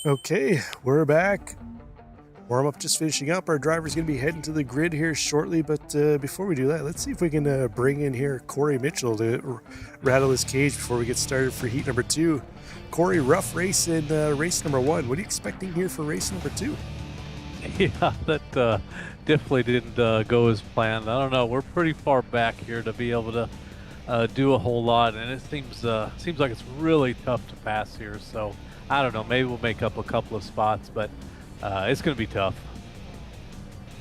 Okay, we're back. Warm-up just finishing up. Our driver's going to be heading to the grid here shortly, but before we do that, let's see if we can bring in here Corey Mitchell to rattle his cage before we get started for heat number 2. Corey, rough race in race number 1. What are you expecting here for race number 2? Yeah, that definitely didn't go as planned. I don't know. We're pretty far back here to be able to do a whole lot, and it seems like it's really tough to pass here. So I don't know, maybe we'll make up a couple of spots, but it's going to be tough.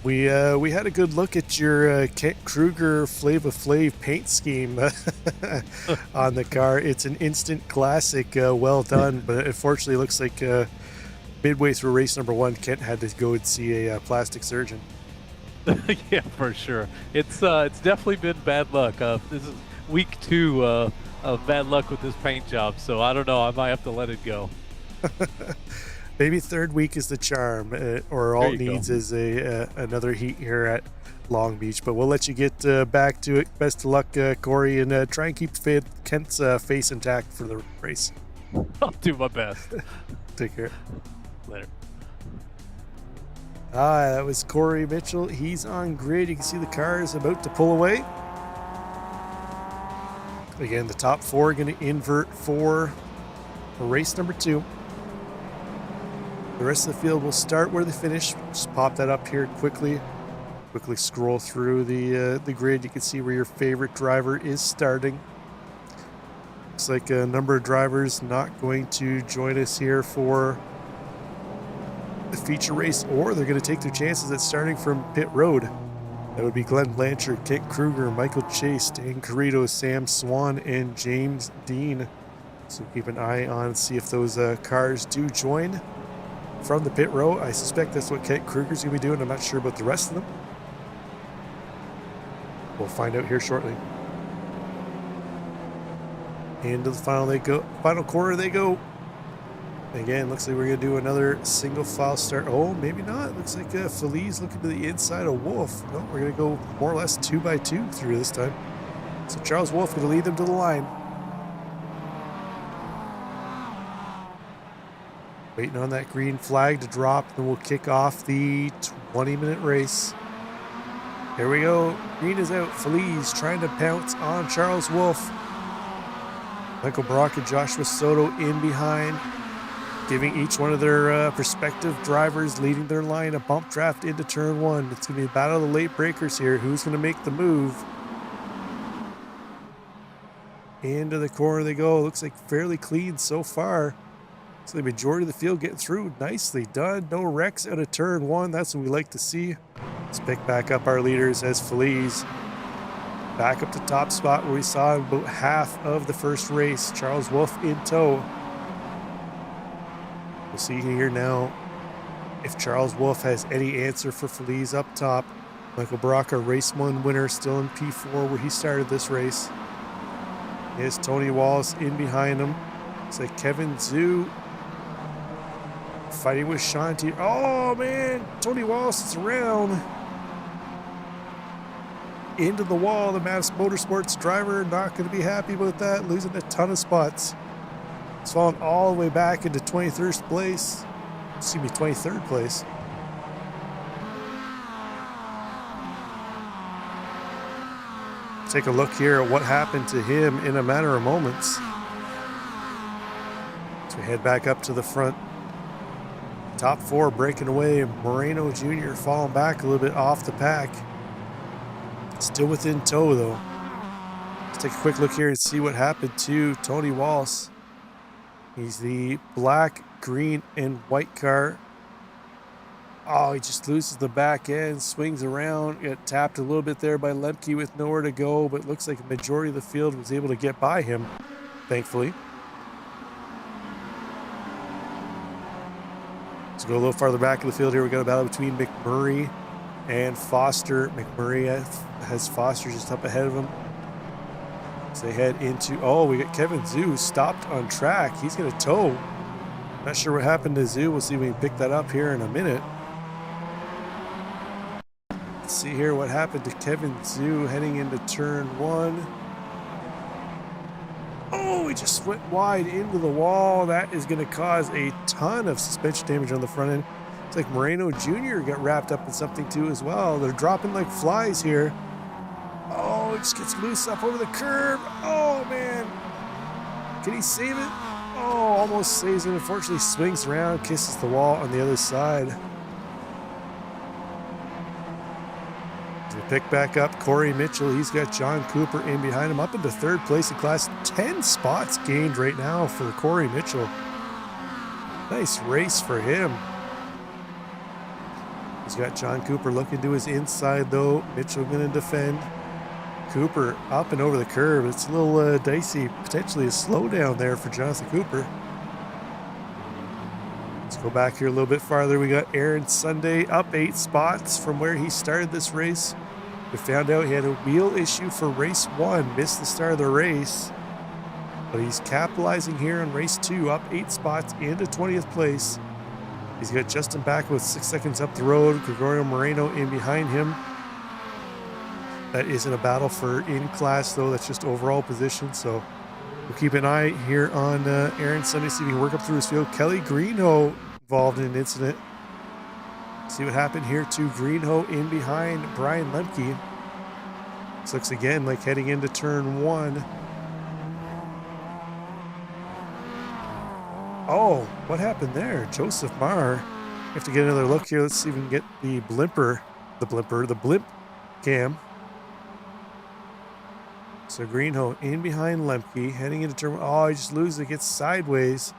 We had a good look at your Kent Kruger Flava Flav paint scheme on the car. It's an instant classic, well done, but unfortunately it looks like midway through race number 1, Kent had to go and see a plastic surgeon. Yeah, for sure. It's definitely been bad luck. This is week 2 of bad luck with this paint job, so I don't know. I might have to let it go. Maybe third week is the charm, or all it needs is another heat here at Long Beach. But we'll let you get back to it. Best of luck, Corey, and try and keep Kent's face intact for the race. I'll do my best. Take care. Later. That was Corey Mitchell. He's on grid. You can see the car is about to pull away. Again, the top 4 are going to invert for race number 2. The rest of the field will start where they finish. Just pop that up here quickly. Quickly scroll through the grid. You can see where your favorite driver is starting. Looks like a number of drivers not going to join us here for the feature race, or they're going to take their chances at starting from pit road. That would be Glenn Blanchard, Kent Kruger, Michael Chase, Dan Carrito, Sam Swan, and James Dean. So keep an eye on, see if those cars do join from the pit row. I suspect that's what Kent Kruger's going to be doing. I'm not sure about the rest of them. We'll find out here shortly. Into the final quarter they go. Again, looks like we're going to do another single file start. Oh, maybe not. Looks like Feliz looking to the inside of Wolf. No, we're going to go more or less 2x2 through this time. So Charles Wolf going to lead them to the line. Waiting on that green flag to drop, and we'll kick off the 20-minute race. Here we go. Green is out. Feliz trying to pounce on Charles Wolf. Michael Brock and Joshua Soto in behind, giving each one of their prospective drivers leading their line a bump draft into turn 1. It's going to be a battle of the late breakers here. Who's going to make the move? Into the corner they go. Looks like fairly clean so far. So the majority of the field getting through. Nicely done. No wrecks out of turn 1. That's what we like to see. Let's pick back up our leaders as Feliz back up to top spot where we saw him about half of the first race. Charles Wolf in tow. We'll see here now if Charles Wolf has any answer for Feliz up top. Michael Brock, our race 1 winner, still in P4 where he started this race. Here's Tony Wallace in behind him. It's like Kevin Zhu fighting with Shanti. Oh man, Tony Wallace is around. Into the wall, the Mavs Motorsports driver, not going to be happy about that, losing a ton of spots. It's fallen all the way back into 23rd place. Excuse me, 23rd place. Take a look here at what happened to him in a matter of moments. So we head back up to the front. Top 4 breaking away. Moreno Jr. falling back a little bit off the pack. Still within tow though. Let's take a quick look here and see what happened to Tony Wallace. He's the black, green, and white car. Oh, he just loses the back end, swings around, got tapped a little bit there by Lemke with nowhere to go, but looks like the majority of the field was able to get by him, thankfully. Let's go a little farther back in the field here. We got a battle between McMurray and Foster. McMurray has Foster just up ahead of him. So they head into, oh, we got Kevin Zhu stopped on track. He's going to tow. Not sure what happened to Zhu. We'll see if we can pick that up here in a minute. Let's see here what happened to Kevin Zhu heading into turn 1. Oh, he just went wide into the wall. That is going to cause a ton of suspension damage on the front end. It's like Moreno Jr. got wrapped up in something too as well. They're dropping like flies here. Oh, it just gets loose up over the curb. Oh, man. Can he save it? Oh, almost saves it. Unfortunately, swings around, kisses the wall on the other side. We pick back up Corey Mitchell. He's got John Cooper in behind him, up into third place in class. 10 spots gained right now for Corey Mitchell. Nice race for him. He's got John Cooper looking to his inside, though. Mitchell going to defend. Cooper up and over the curve. It's a little dicey, potentially a slowdown there for Jonathan Cooper. Let's go back here a little bit farther. We got Aaron Sunday up 8 spots from where he started this race. We found out he had a wheel issue for race 1, missed the start of the race, but he's capitalizing here on race 2, up 8 spots into 20th place. He's got Justin back with 6 seconds up the road. Gregorio Moreno in behind him. That isn't a battle for in class, though. That's just overall position. So we'll keep an eye here on Aaron Sunday, see if he can work up through his field. Kelly Greenhoe involved in an incident. See what happened here to Greenhoe in behind Brian Lemke. This looks again like heading into turn 1. Oh, what happened there? Joseph Marr. We have to get another look here. Let's see if we can get the blimp cam. So Greenhoe in behind Lemke, heading into turn 1. Oh, he just loses it, gets sideways.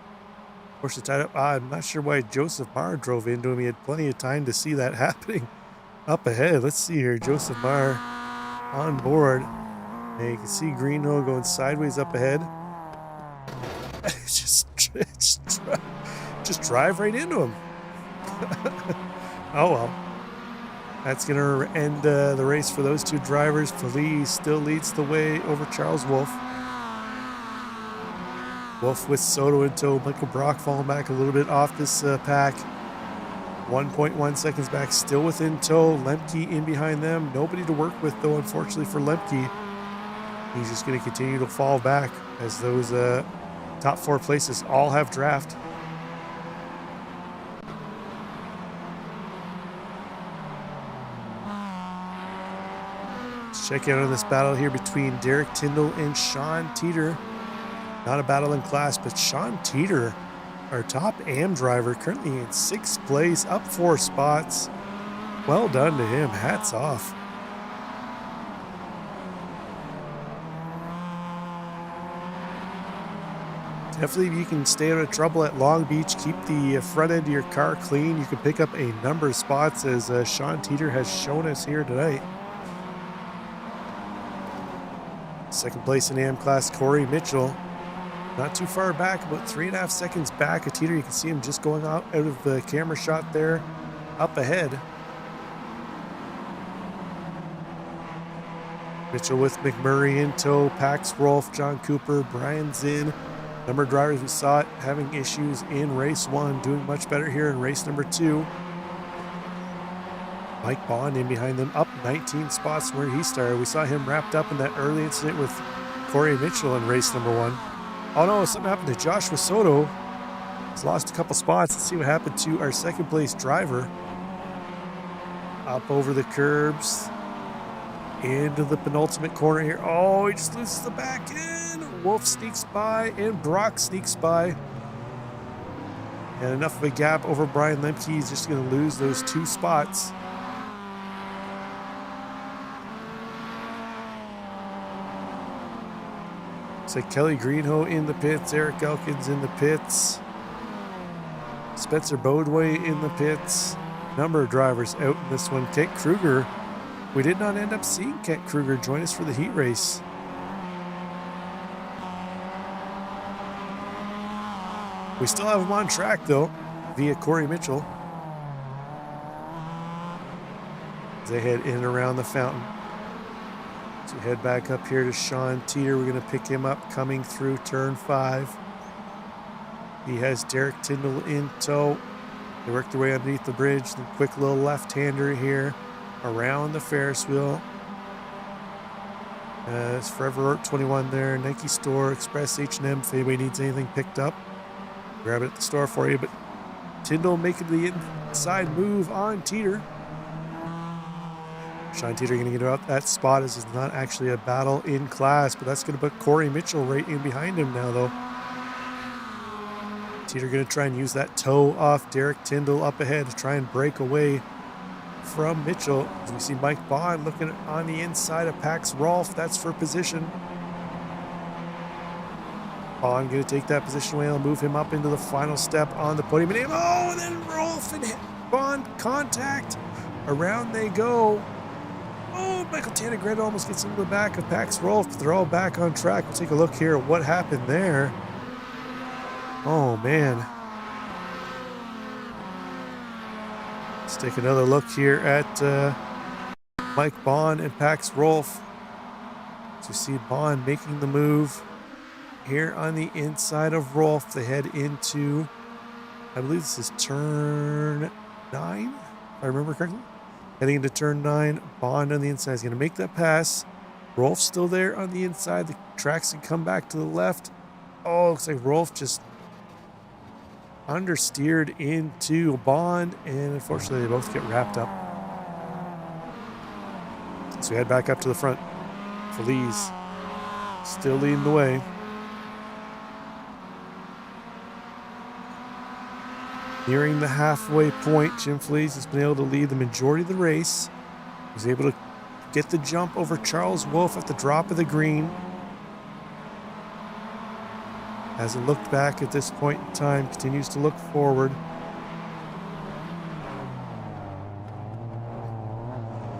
Of course, it's tied up. I'm not sure why Joseph Marr drove into him. He had plenty of time to see that happening up ahead. Let's see here. Joseph Marr on board. And you can see Greenhoe going sideways up ahead. just drive right into him. Oh well. That's going to end the race for those 2 drivers. Feliz still leads the way over Charles Wolf. Wolf with Soto in tow. Michael Brock falling back a little bit off this pack. 1.1 seconds back, still within tow. Lemke in behind them. Nobody to work with, though, unfortunately for Lemke. He's just going to continue to fall back as those top 4 places all have draft. Check out on this battle here between Derek Tyndall and Sean Teeter. Not a battle in class, but Sean Teeter, our top AM driver, currently in 6th place, up 4 spots. Well done to him. Hats off. Definitely, if you can stay out of trouble at Long Beach, keep the front end of your car clean, you can pick up a number of spots, as Sean Teeter has shown us here tonight. 2nd place in AM class, Corey Mitchell. Not too far back, about 3.5 seconds back of Teeter. You can see him just going out of the camera shot there, up ahead. Mitchell with McMurray in tow, Pax Rolfe, John Cooper, Brian Zinn. Number of drivers we saw it having issues in race 1, doing much better here in race number 2. Mike Bond in behind them, up 19 spots from where he started. We saw him wrapped up in that early incident with Corey Mitchell in race number 1. Oh no, something happened to Joshua Soto. He's lost a couple spots. Let's see what happened to our 2nd place driver. Up over the curbs, into the penultimate corner here. Oh, he just loses the back end. Wolf sneaks by and Brock sneaks by. And enough of a gap over Brian Lemke. He's just going to lose those 2 spots. So Kelly Greenhoe in the pits, Eric Elkins in the pits, Spencer Bodway in the pits. Number of drivers out in this one. Kent Kruger, we did not end up seeing Kent Kruger join us for the heat race. We still have him on track though, via Corey Mitchell, as they head in and around the fountain. So we head back up here to Sean Teeter. We're going to pick him up coming through turn 5. He has Derek Tyndall in tow. They work their way underneath the bridge. Then quick little left-hander here around the Ferris wheel. It's Forever Art 21 there. Nike Store, Express, H&M. If anybody needs anything picked up, grab it at the store for you. But Tyndall making the inside move on Teeter. Sean Teeter going to get out that spot, as it's not actually a battle in class, but that's going to put Corey Mitchell right in behind him now, though. Teeter going to try and use that toe off Derek Tyndall up ahead to try and break away from Mitchell. As we see Mike Bond looking on the inside of Pax Rolf. That's for position. Bond going to take that position away. I'll move him up into the final step on the podium. And then Rolf and Bond contact. Around they go. Oh, Michael Tanagredo almost gets into the back of Pax Rolf, but they're all back on track. We'll take a look here at what happened there. Oh, man. Let's take another look here at Mike Bond and Pax Rolf. So you see Bond making the move here on the inside of Rolf. They head into, I believe this is turn 9, if I remember correctly. Heading into turn 9, Bond on the inside is going to make that pass. Rolf's still there on the inside. The track's going to come back to the left. Oh, looks like Rolf just understeered into Bond, and unfortunately they both get wrapped up. So we head back up to the front. Feliz still leading the way. Nearing the halfway point, Jim Feliz has been able to lead the majority of the race. He was able to get the jump over Charles Wolfe at the drop of the green. Hasn't looked back at this point in time, continues to look forward.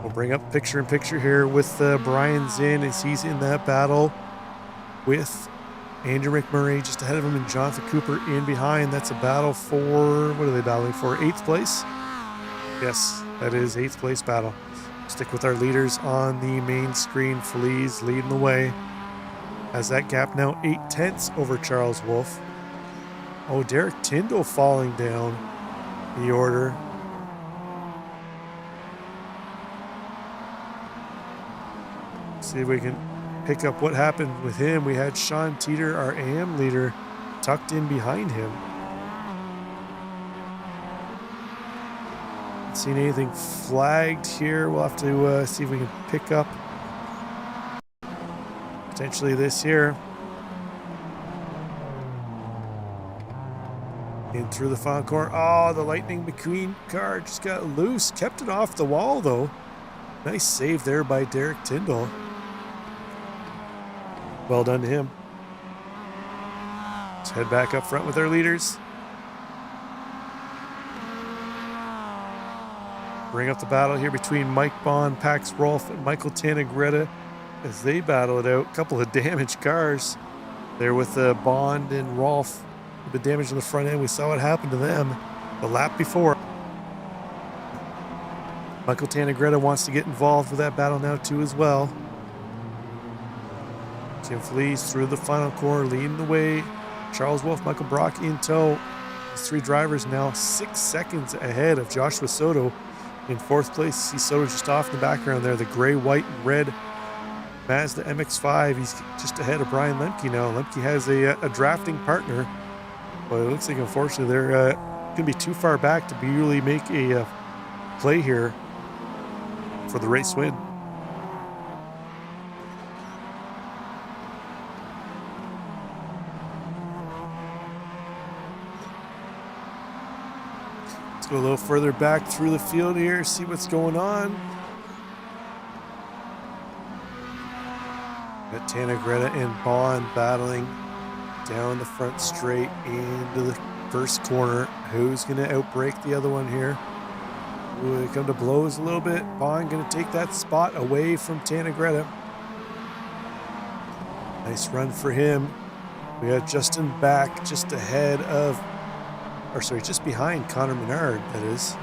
We'll bring up picture-in-picture here with Brian Zinn as he's in that battle with Andrew McMurray just ahead of him and Jonathan Cooper in behind. That's a battle for, what are they battling for? 8th place? Yes, that is 8th place battle. Stick with our leaders on the main screen. Feliz leading the way. Has that gap now 8/10 over Charles Wolfe. Oh, Derek Tyndall falling down the order. See if we can pick up what happened with him. We had Sean Teeter, our AM leader, tucked in behind him. Haven't seen anything flagged here. We'll have to see if we can pick up potentially this here. In through the final corner. Oh, the Lightning McQueen car just got loose. Kept it off the wall though. Nice save there by Derek Tyndall. Well done to him. Let's head back up front with our leaders. Bring up the battle here between Mike Bond, Pax Rolf, and Michael Tanagredo as they battle it out. A couple of damaged cars there with Bond and Rolf. A bit damaged on the front end. We saw what happened to them the lap before. Michael Tanagredo wants to get involved with that battle now too as well. Jim Feliz through the final corner, leading the way. Charles Wolfe, Michael Brock in tow. These three drivers now 6 seconds ahead of Joshua Soto in 4th place. See Soto just off in the background there, the gray, white, and red Mazda MX-5. He's just ahead of Brian Lemke now. Lemke has a drafting partner, but it looks like unfortunately they're going to be too far back to really make a play here for the race win. Go a little further back through the field here, see what's going on. Got Tanagredo and Bond battling down the front straight into the first corner. Who's going to outbreak the other one here? Ooh, they come to blows a little bit. Bond going to take that spot away from Tanagredo. Nice run for him. We got Justin back just ahead of, or sorry, just behind Connor Menard, that is.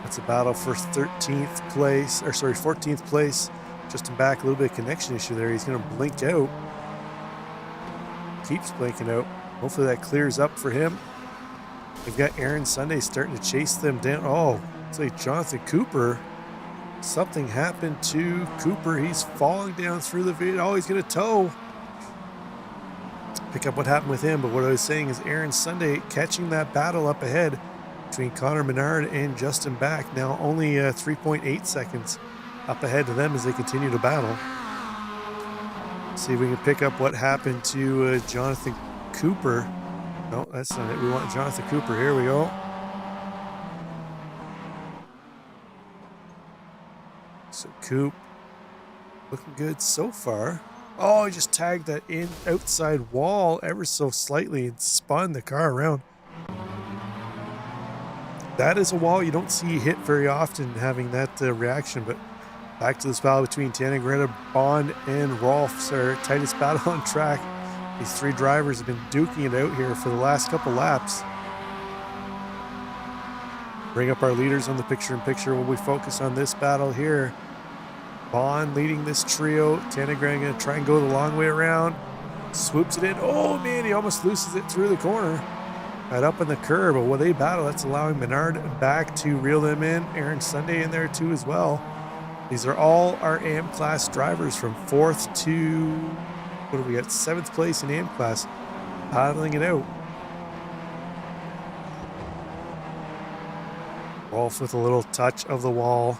That's a battle for 13th place, or sorry, 14th place. Justin back, a little bit of connection issue there. He's going to blink out. Keeps blinking out. Hopefully that clears up for him. They've got Aaron Sunday starting to chase them down. Oh, it's like Jonathan Cooper. Something happened to Cooper. He's falling down through the video. Oh, he's going to tow. Pick up what happened with him, but what I was saying is Aaron Sunday catching that battle up ahead between Connor Menard and Justin Back. Now only 3.8 seconds up ahead to them as they continue to battle. See if we can pick up what happened to Jonathan Cooper. No, that's not it. We want Jonathan Cooper. Here we go. So Coop looking good so far. Oh, he just tagged that outside wall ever so slightly and spun the car around. That is a wall you don't see hit very often, having that reaction. But back to this battle between Tana Greta, Bond, and Rolf. It's our tightest battle on track. These three drivers have been duking it out here for the last couple laps. Bring up our leaders on the picture-in-picture when we focus on this battle here. Bond leading this trio. Tana Greta going to try and go the long way around. Swoops it in. Oh, man, he almost loses it through the corner. Right up in the curb, but when they battle, that's allowing Menard back to reel them in. Aaron Sunday in there too as well. These are all our AM class drivers from 4th to, what do we got, 7th place in AM class, battling it out. Rolf with a little touch of the wall.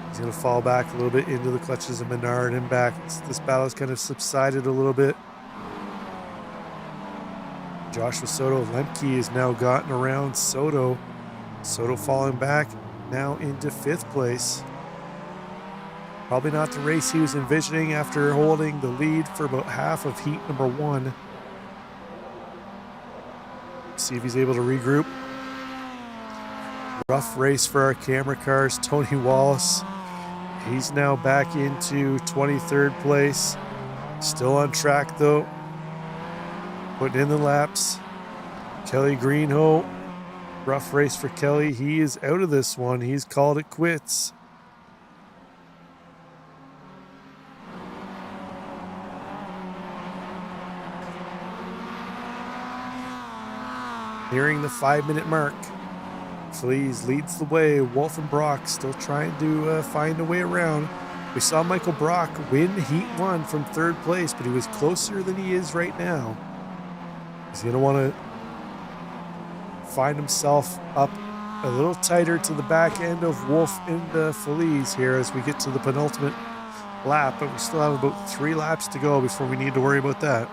He's going to fall back a little bit into the clutches of Menard and back. This battle's kind of subsided a little bit. Joshua Soto, Lemke has now gotten around Soto. Soto falling back now into 5th place. Probably not the race he was envisioning after holding the lead for about half of heat number 1. See if he's able to regroup. Rough race for our camera cars. Tony Wallace. He's now back into 23rd place. Still on track though. Putting in the laps. Kelly Greenhoe. Rough race for Kelly. He is out of this one. He's called it quits. Nearing the 5-minute mark. Fleas leads the way. Wolf and Brock still trying to find a way around. We saw Michael Brock win Heat 1 from 3rd place, but he was closer than he is right now. He's going to want to find himself up a little tighter to the back end of Wolf and Feliz here as we get to the penultimate lap, but we still have about 3 laps to go before we need to worry about that.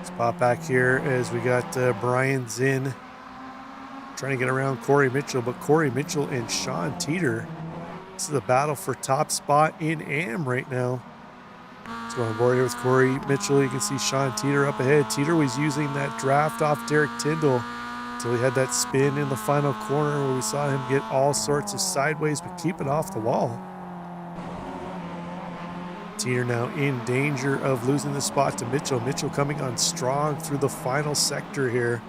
Spot back here as we got Brian Zinn trying to get around Corey Mitchell, but Corey Mitchell and Sean Teeter. This is a battle for top spot in AM right now. Let's go on board here with Corey Mitchell. You can see Sean Teeter up ahead. Teeter was using that draft off Derek Tyndall until he had that spin in the final corner where we saw him get all sorts of sideways but keep it off the wall. Teeter now in danger of losing the spot to Mitchell. Mitchell coming on strong through the final sector here.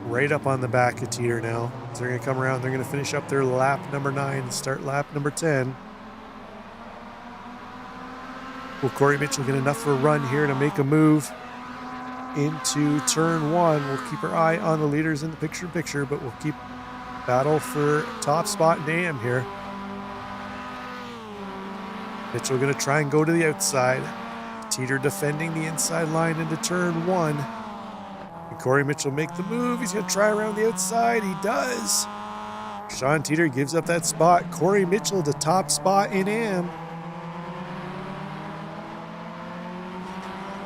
Right up on the back of Teeter now. So they're going to come around. They're going to finish up their lap number 9 and start lap number 10. Will Corey Mitchell get enough of a run here to make a move into turn 1? We'll keep our eye on the leaders in the picture-in-picture, but we'll keep battle for top spot in AM here. Mitchell going to try and go to the outside. Teeter defending the inside line into turn 1. And Corey Mitchell make the move. He's going to try around the outside. He does. Sean Teeter gives up that spot. Corey Mitchell the top spot in AM.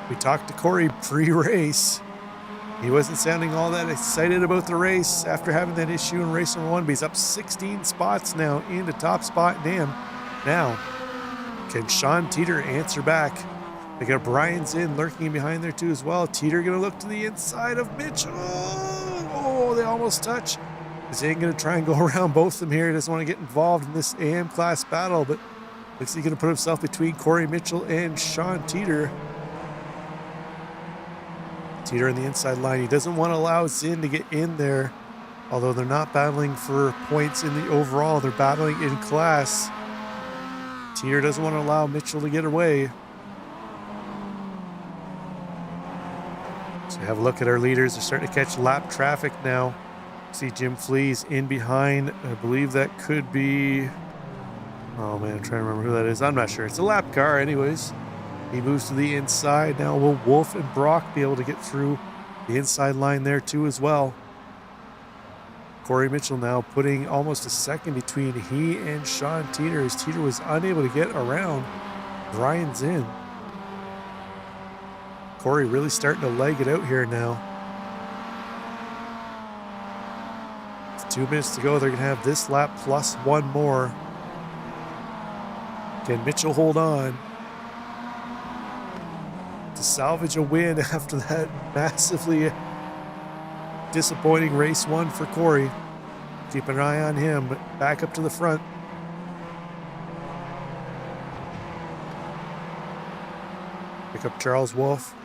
We talked to Corey pre-race. He wasn't sounding all that excited about the race after having that issue in race number 1, but he's up 16 spots now into top spot in AM. Now, can Sean Teeter answer back? They got Brian Zinn lurking behind there too as well. Teeter going to look to the inside of Mitchell. Oh, they almost touch. Zinn going to try and go around both of them here. He doesn't want to get involved in this AM class battle, but looks like he's going to put himself between Corey Mitchell and Sean Teeter. Teeter on the inside line. He doesn't want to allow Zinn to get in there, although they're not battling for points in the overall. They're battling in class. Teeter doesn't want to allow Mitchell to get away. So have a look at our leaders. They're starting to catch lap traffic now. See Jim Fleas in behind. I believe that could be... Oh man, I'm trying to remember who that is. I'm not sure. It's a lap car anyways. He moves to the inside. Now will Wolf and Brock be able to get through the inside line there too as well. Corey Mitchell now putting almost a second between he and Sean Teeter as Teeter was unable to get around Brian Zinn. Corey really starting to leg it out here now. It's 2 minutes to go. They're going to have this lap plus one more. Can Mitchell hold on to salvage a win after that massively disappointing race one for Corey? Keep an eye on him, but back up to the front. Pick up Charles Wolf.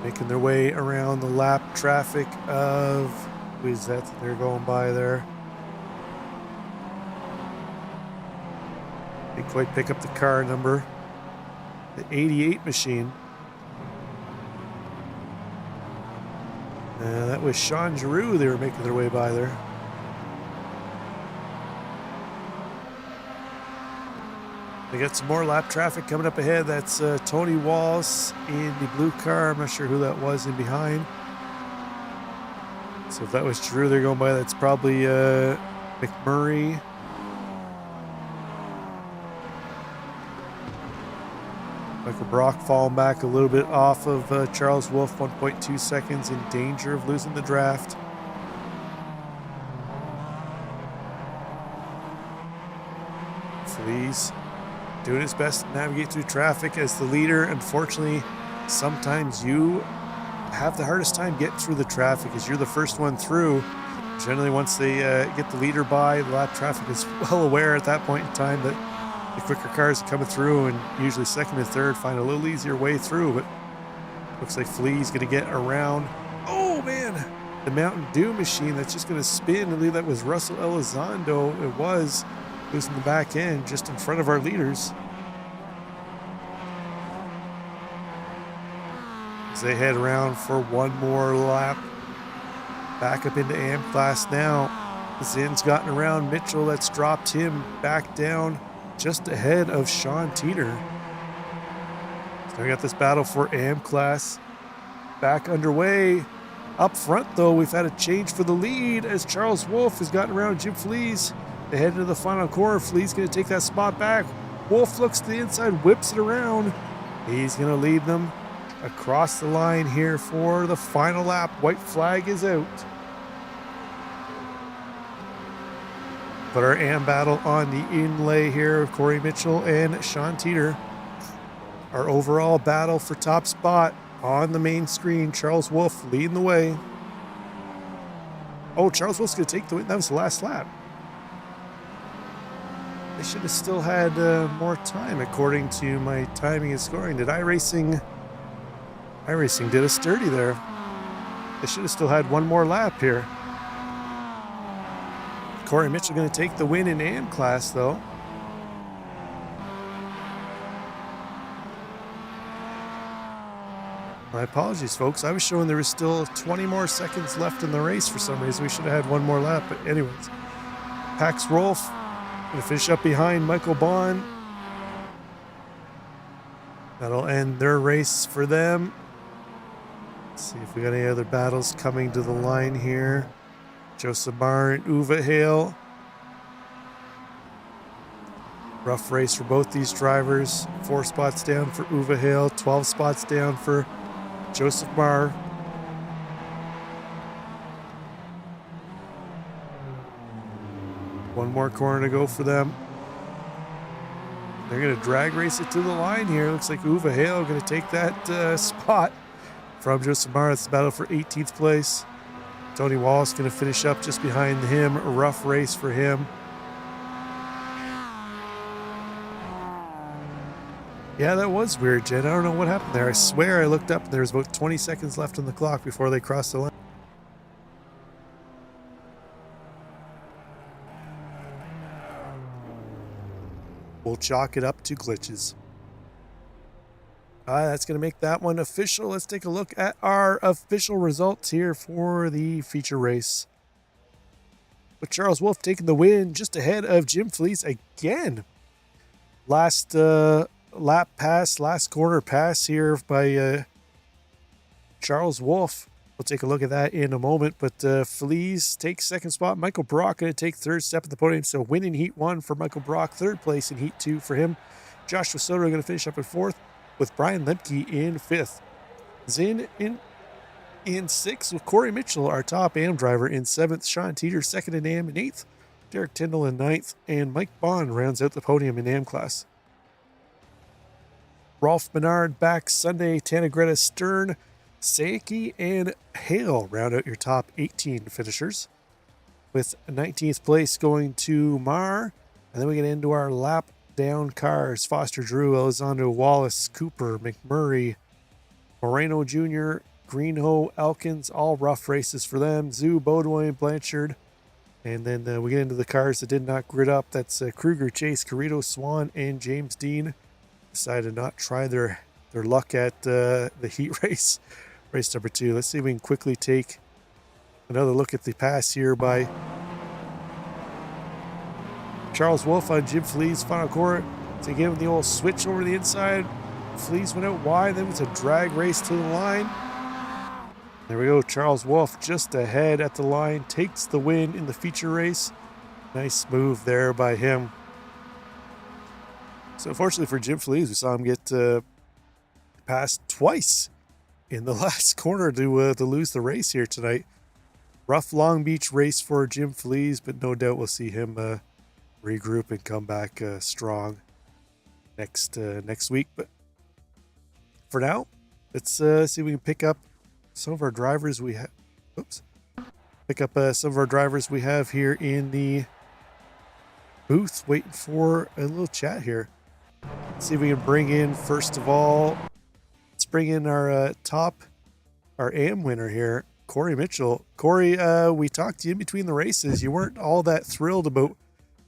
Making their way around the lap traffic of, who is that they're going by there? Didn't quite pick up the car number. The 88 machine. That was Sean Giroux they were making their way by there. They got some more lap traffic coming up ahead. That's Tony Walls in the blue car. I'm not sure who that was in behind. So if that was Giroux they're going by, that's probably McMurray. Michael Brock falling back a little bit off of Charles Wolf, 1.2 seconds in danger of losing the draft. Fleas doing his best to navigate through traffic as the leader. Unfortunately, sometimes you have the hardest time getting through the traffic as you're the first one through. Generally, once they get the leader by, the lap traffic is well aware at that point in time that the quicker cars are coming through, and usually second and third find a little easier way through. But looks like Flea's going to get around. Oh man, the Mountain Dew machine that's just going to spin. I believe that was Russell Elizondo. It was losing the back end just in front of our leaders. As they head around for one more lap. Back up into AM class now. Zinn's gotten around Mitchell. That's dropped him back down just ahead of Sean Teeter. So we got this battle for AM class back underway. Up front, though, we've had a change for the lead as Charles Wolf has gotten around Jim Fleas. They head into the final corner. Flea's going to take that spot back. Wolf looks to the inside, whips it around. He's going to lead them across the line here for the final lap. White flag is out. But our AM battle on the inlay here of Corey Mitchell and Sean Teeter. Our overall battle for top spot on the main screen. Charles Wolf leading the way. Oh, Charles Wolf's going to take the win. That was the last lap. They should have still had more time according to my timing and scoring. Did iRacing did a sturdy there. They should have still had one more lap here. Corey Mitchell going to take the win in AM class, though. My apologies, folks. I was showing there was still 20 more seconds left in the race for some reason. We should have had one more lap. But anyways, Pax Rolf going to finish up behind Michael Bond. That'll end their race for them. Let's see if we got any other battles coming to the line here. Joseph Barr and Uwe Hale. Rough race for both these drivers. 4 spots down for Uwe Hale, 12 spots down for Joseph Barr. One more corner to go for them. They're going to drag race it to the line here. Looks like Uwe Hale going to take that spot from Joseph Barr. It's the battle for 18th place. Tony Wallace going to finish up just behind him. A rough race for him. Yeah, that was weird, Jen. I don't know what happened there. I swear I looked up and there was about 20 seconds left on the clock before they crossed the line. We'll chalk it up to glitches. That's going to make that one official. Let's take a look at our official results here for the feature race. With Charles Wolf taking the win just ahead of Jim Fleas again. Last lap pass, last corner pass here by Charles Wolf. We'll take a look at that in a moment. But Fleas takes second spot. Michael Brock going to take third step at the podium. So winning Heat 1 for Michael Brock. Third place in Heat 2 for him. Joshua Soto going to finish up in 4th, with Brian Lemke in 5th. Zinn in 6th, with Corey Mitchell, our top AM driver, in 7th. Sean Teeter, 2nd in AM in 8th. Derek Tyndall in 9th. And Mike Bond rounds out the podium in AM class. Rolf Menard back Sunday. Tanagretta, Stern, Saiki, and Hale round out your top 18 finishers, with 19th place going to Mar. And then we get into our lap down cars. Foster Drew, Elizondo, Wallace, Cooper, McMurray, Moreno Jr., Greenhoe, Elkins, all rough races for them. Zoo, Beaudoin, Blanchard. And then we get into the cars that did not grid up. That's Kruger, Chase, Carrito, Swan, and James Dean. Decided to not try their luck at the heat race. Race number 2. Let's see if we can quickly take another look at the pass here by Charles Wolf on Jim Flea's final corner to give him the old switch over the inside. Fleas went out wide, then it's a drag race to the line. There we go. Charles Wolf just ahead at the line, takes the win in the feature race. Nice move there by him. So unfortunately for Jim Fleas, we saw him get passed twice in the last corner to lose the race here tonight. Rough Long Beach race for Jim Fleas, but no doubt we'll see him regroup and come back strong next week. But for now, let's see if we can pick up some of our drivers we have. Pick up some of our drivers we have here in the booth, waiting for a little chat here. Let's see if we can bring in, first of all, let's bring in our AM winner here, Corey Mitchell. Corey, we talked to you in between the races. You weren't all that thrilled about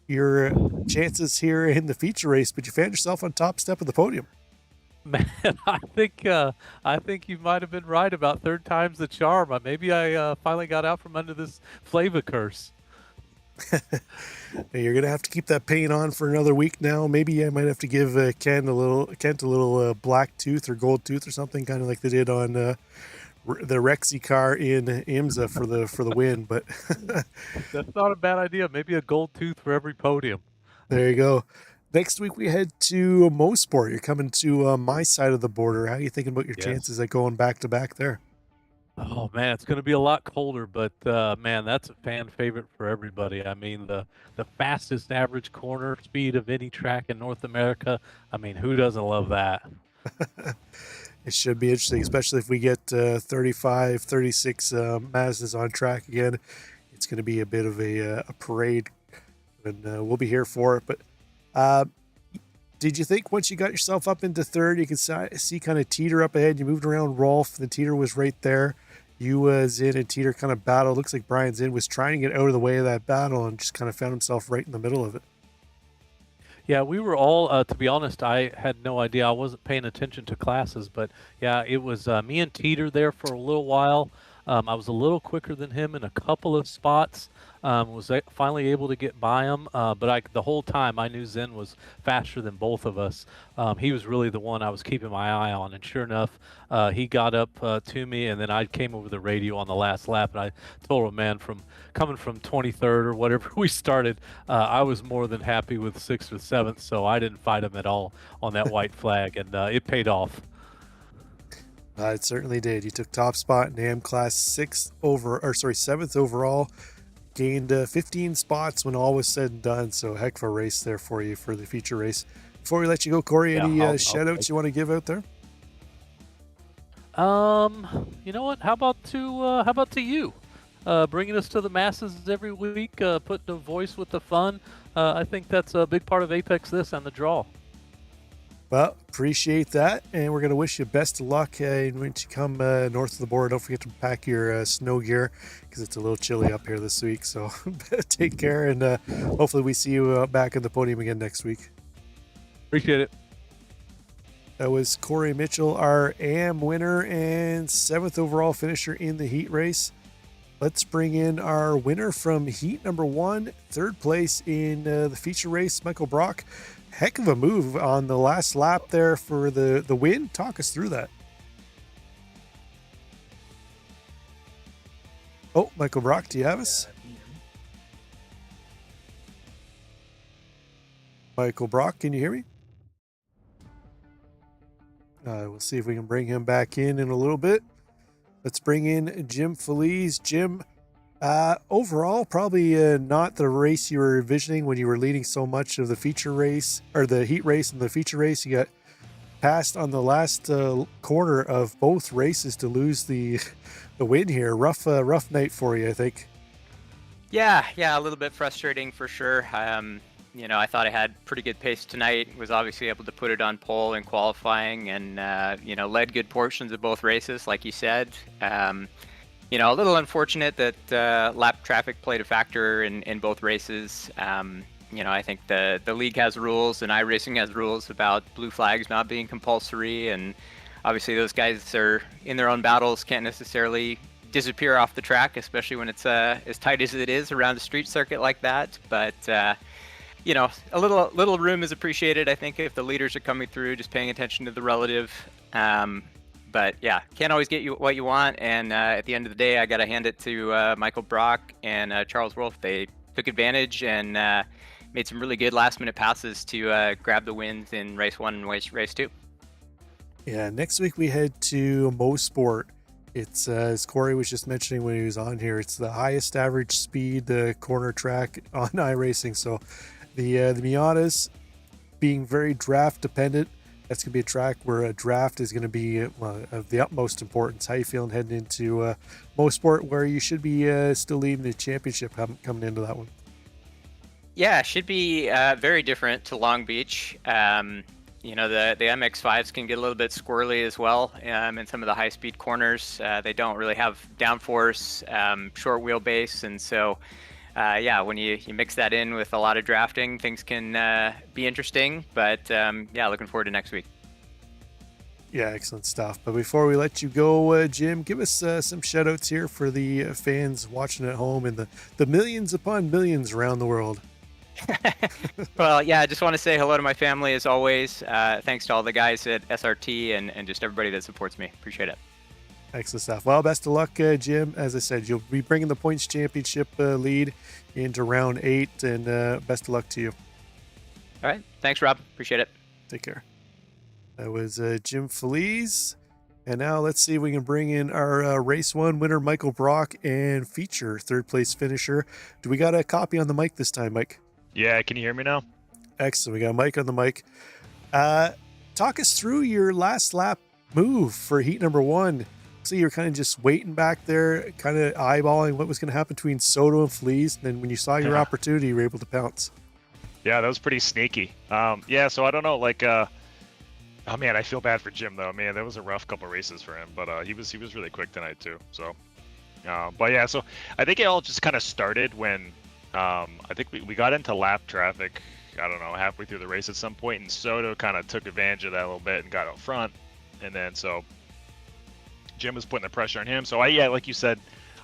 your chances here in the feature race, but you found yourself on top step of the podium. Man, I think you might have been right about third time's the charm. Maybe I finally got out from under this flavor curse. You're gonna have to keep that paint on for another week now. Maybe I might have to give Kent a little black tooth or gold tooth or something, kind of like they did on the Rexy car in IMSA for the win. But that's not a bad idea. Maybe a gold tooth for every podium. There you go. Next week we head to Mosport. You're coming to my side of the border. How are you thinking about your chances at going back to back there? Oh man, it's going to be a lot colder, but man, that's a fan favorite for everybody. I mean, the fastest average corner speed of any track in North America. I mean, who doesn't love that? It should be interesting, especially if we get 35, 36 Mazdas on track again. It's going to be a bit of a parade, and we'll be here for it. But did you think once you got yourself up into third, you could see kind of Teeter up ahead? You moved around Rolf, the Teeter was right there. You was in and Teeter kind of battled. Looks like Brian Zinn was trying to get out of the way of that battle and just kind of found himself right in the middle of it. Yeah, we were all, to be honest, I had no idea. I wasn't paying attention to classes, but yeah, it was me and Teeter there for a little while. I was a little quicker than him in a couple of spots. Was finally able to get by him, but the whole time I knew Zinn was faster than both of us. He was really the one I was keeping my eye on, and sure enough, he got up to me, and then I came over the radio on the last lap, and I told him, man, coming from 23rd or whatever we started, I was more than happy with 6th or 7th, so I didn't fight him at all on that white flag, and it paid off. It certainly did. You took top spot in AM class, 7th overall. Gained 15 spots when all was said and done. So heck of a race there for you for the feature race. Before we let you go, Corey, any shout outs you want to give out there? You know what? How about to you? Bringing us to the masses every week, putting a voice with the fun. I think that's a big part of Apex this and the draw. Well, appreciate that, and we're going to wish you best of luck when you come north of the border. Don't forget to pack your snow gear because it's a little chilly up here this week. So take care, and hopefully we see you back on the podium again next week. Appreciate it. That was Corey Mitchell, our AM winner and 7th overall finisher in the heat race. Let's bring in our winner from heat number 1, 3rd place in the feature race, Michael Brock. Heck of a move on the last lap there for the win. Talk us through that. Oh, Michael Brock, do you have us? Michael Brock, can you hear me? We'll see if we can bring him back in a little bit. Let's bring in Jim Feliz. Jim, overall, probably not the race you were envisioning when you were leading so much of the feature race, or the heat race and the feature race. You got passed on the last corner of both races to lose the win here. Rough night for you, I think. Yeah, a little bit frustrating for sure. I thought I had pretty good pace tonight. Was obviously able to put it on pole in qualifying, and led good portions of both races, like you said. A little unfortunate that lap traffic played a factor in both races. I think the league has rules, and iRacing has rules about blue flags not being compulsory, and obviously those guys are in their own battles, can't necessarily disappear off the track, especially when it's as tight as it is around a street circuit like that. But a little room is appreciated, I think, if the leaders are coming through, just paying attention to the relative. But yeah, can't always get you what you want. And at the end of the day, I got to hand it to Michael Brock and Charles Wolf. They took advantage and made some really good last-minute passes to grab the wins in race 1 and race 2. Yeah, next week we head to Mosport. It's, as Corey was just mentioning when he was on here, it's the highest average speed corner track on iRacing. So the Miatas being very draft dependent, that's going to be a track where a draft is going to be of the utmost importance. How you feeling heading into Mosport, where you should be still leading the championship coming into that one? Yeah, it should be very different to Long Beach. The MX-5s can get a little bit squirrely as well in some of the high-speed corners. They don't really have downforce, short wheelbase, and so when you mix that in with a lot of drafting, things can be interesting. But looking forward to next week. Yeah, excellent stuff. But before we let you go, Jim, give us some shout-outs here for the fans watching at home and the millions upon millions around the world. Well, yeah, I just want to say hello to my family as always. Thanks to all the guys at SRT and just everybody that supports me. Appreciate it. Excellent stuff. Well, best of luck, Jim. As I said, you'll be bringing the points championship lead into round 8, and best of luck to you. All right. Thanks, Rob. Appreciate it. Take care. That was Jim Feliz. And now let's see if we can bring in our race 1 winner, Michael Brock, and feature third place finisher. Do we got a copy on the mic this time, Mike? Yeah, can you hear me now? Excellent. We got Mike on the mic. Talk us through your last lap move for heat number 1. So you're kind of just waiting back there, kind of eyeballing what was going to happen between Soto and Feliz. And then when you saw your opportunity, you were able to pounce. Yeah, that was pretty sneaky. So I don't know, oh man, I feel bad for Jim though. Man, that was a rough couple races for him, but he was really quick tonight too. So, so I think it all just kind of started when I think we got into lap traffic, I don't know, halfway through the race at some point, and Soto kind of took advantage of that a little bit and got out front. And then so Jim was putting the pressure on him. So like you said,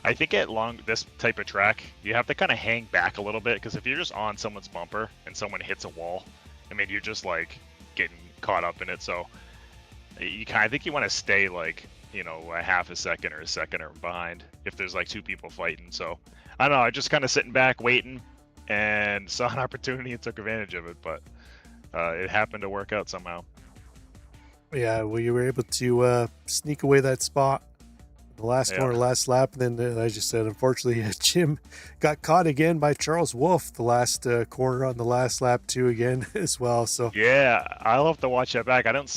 I think at this type of track, you have to kind of hang back a little bit, because if you're just on someone's bumper and someone hits a wall, I mean, you're just like getting caught up in it. So I think you want to stay a half a second or a second or behind if there's like 2 people fighting. So I don't know, I just kind of sitting back waiting and saw an opportunity and took advantage of it, but it happened to work out somehow. Yeah, well, you were able to sneak away that spot the last corner, last lap. And then, as you said, unfortunately, Jim got caught again by Charles Wolf the last corner on the last lap too again as well. So yeah, I'll have to watch that back. I don't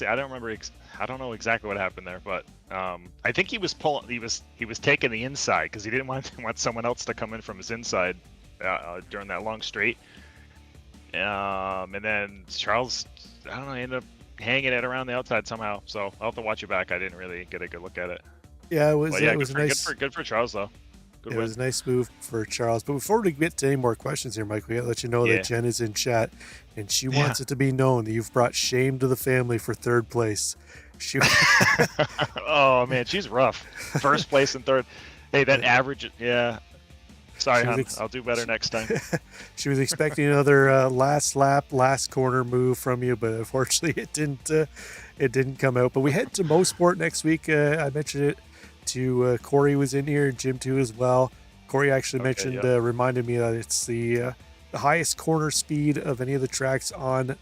know exactly what happened there, but I think he was taking the inside because he didn't want someone else to come in from his inside during that long straight. And then Charles, I don't know, ended up hanging it around the outside somehow. So I'll have to watch it back. I didn't really get a good look at it. Yeah, it was nice. Good for Charles though. It was a nice move for Charles. But before we get to any more questions here, Mike, we got to let you know that Jen is in chat, and she wants it to be known that you've brought shame to the family for third place. Oh man, she's rough. First place and third. Hey, that average. Yeah. Sorry, hon. I'll do better next time. She was expecting another last lap, last corner move from you, but unfortunately, it didn't come out. But we head to Mosport next week. I mentioned it to Corey was in here, Jim too as well. Corey actually reminded me that it's the highest corner speed of any of the tracks on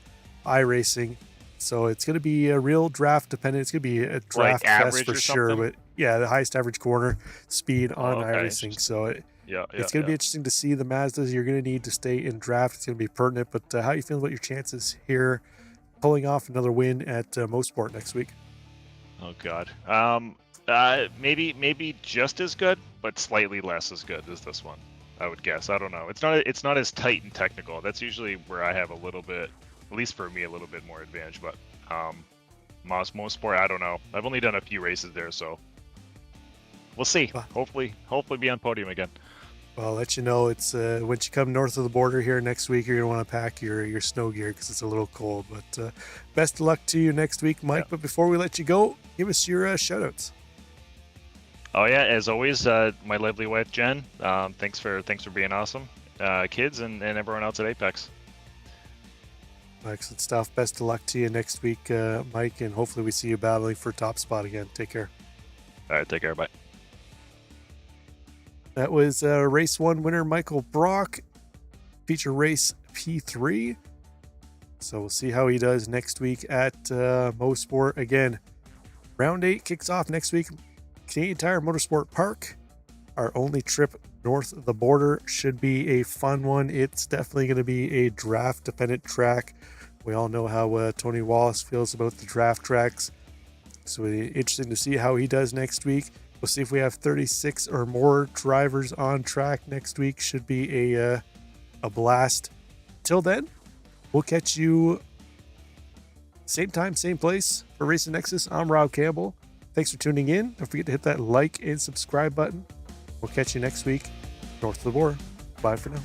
iRacing. So it's going to be a real draft dependent. It's going to be a draft fest for sure. But yeah, the highest average corner speed on iRacing. So it's going to be interesting to see the Mazdas you're going to need to stay in draft. It's going to be pertinent. But how you feel about your chances here pulling off another win at Mosport next week? Oh God, maybe just as good, but slightly less as good as this one, I would guess. I don't know. It's not as tight and technical. That's usually where I have a little bit, at least for me, a little bit more advantage. But Mosport, I don't know. I've only done a few races there, so we'll see. Hopefully be on podium again. Well, I'll let you know. It's once you come north of the border here next week, you're going to want to pack your snow gear because it's a little cold. But best of luck to you next week, Mike. But before we let you go, give us your shout-outs. Oh yeah, as always, my lovely wife Jen. Thanks for being awesome, kids and everyone else at Apex. Excellent stuff. Best of luck to you next week, Mike, and hopefully we see you battling for top spot again. Take care. All right, take care. Bye. That was race 1 winner Michael Brock, feature race P3. So we'll see how he does next week at Mosport. Again, round 8 kicks off next week. Canadian Tire Motorsport Park. Our only trip north of the border should be a fun one. It's definitely going to be a draft dependent track. We all know how Tony Wallace feels about the draft tracks. So it'll be interesting to see how he does next week. We'll see if we have 36 or more drivers on track next week. Should be a blast. Till then, we'll catch you same time, same place for Racing Nexus. I'm Rob Campbell. Thanks for tuning in. Don't forget to hit that like and subscribe button. We'll catch you next week north of the border. Bye for now.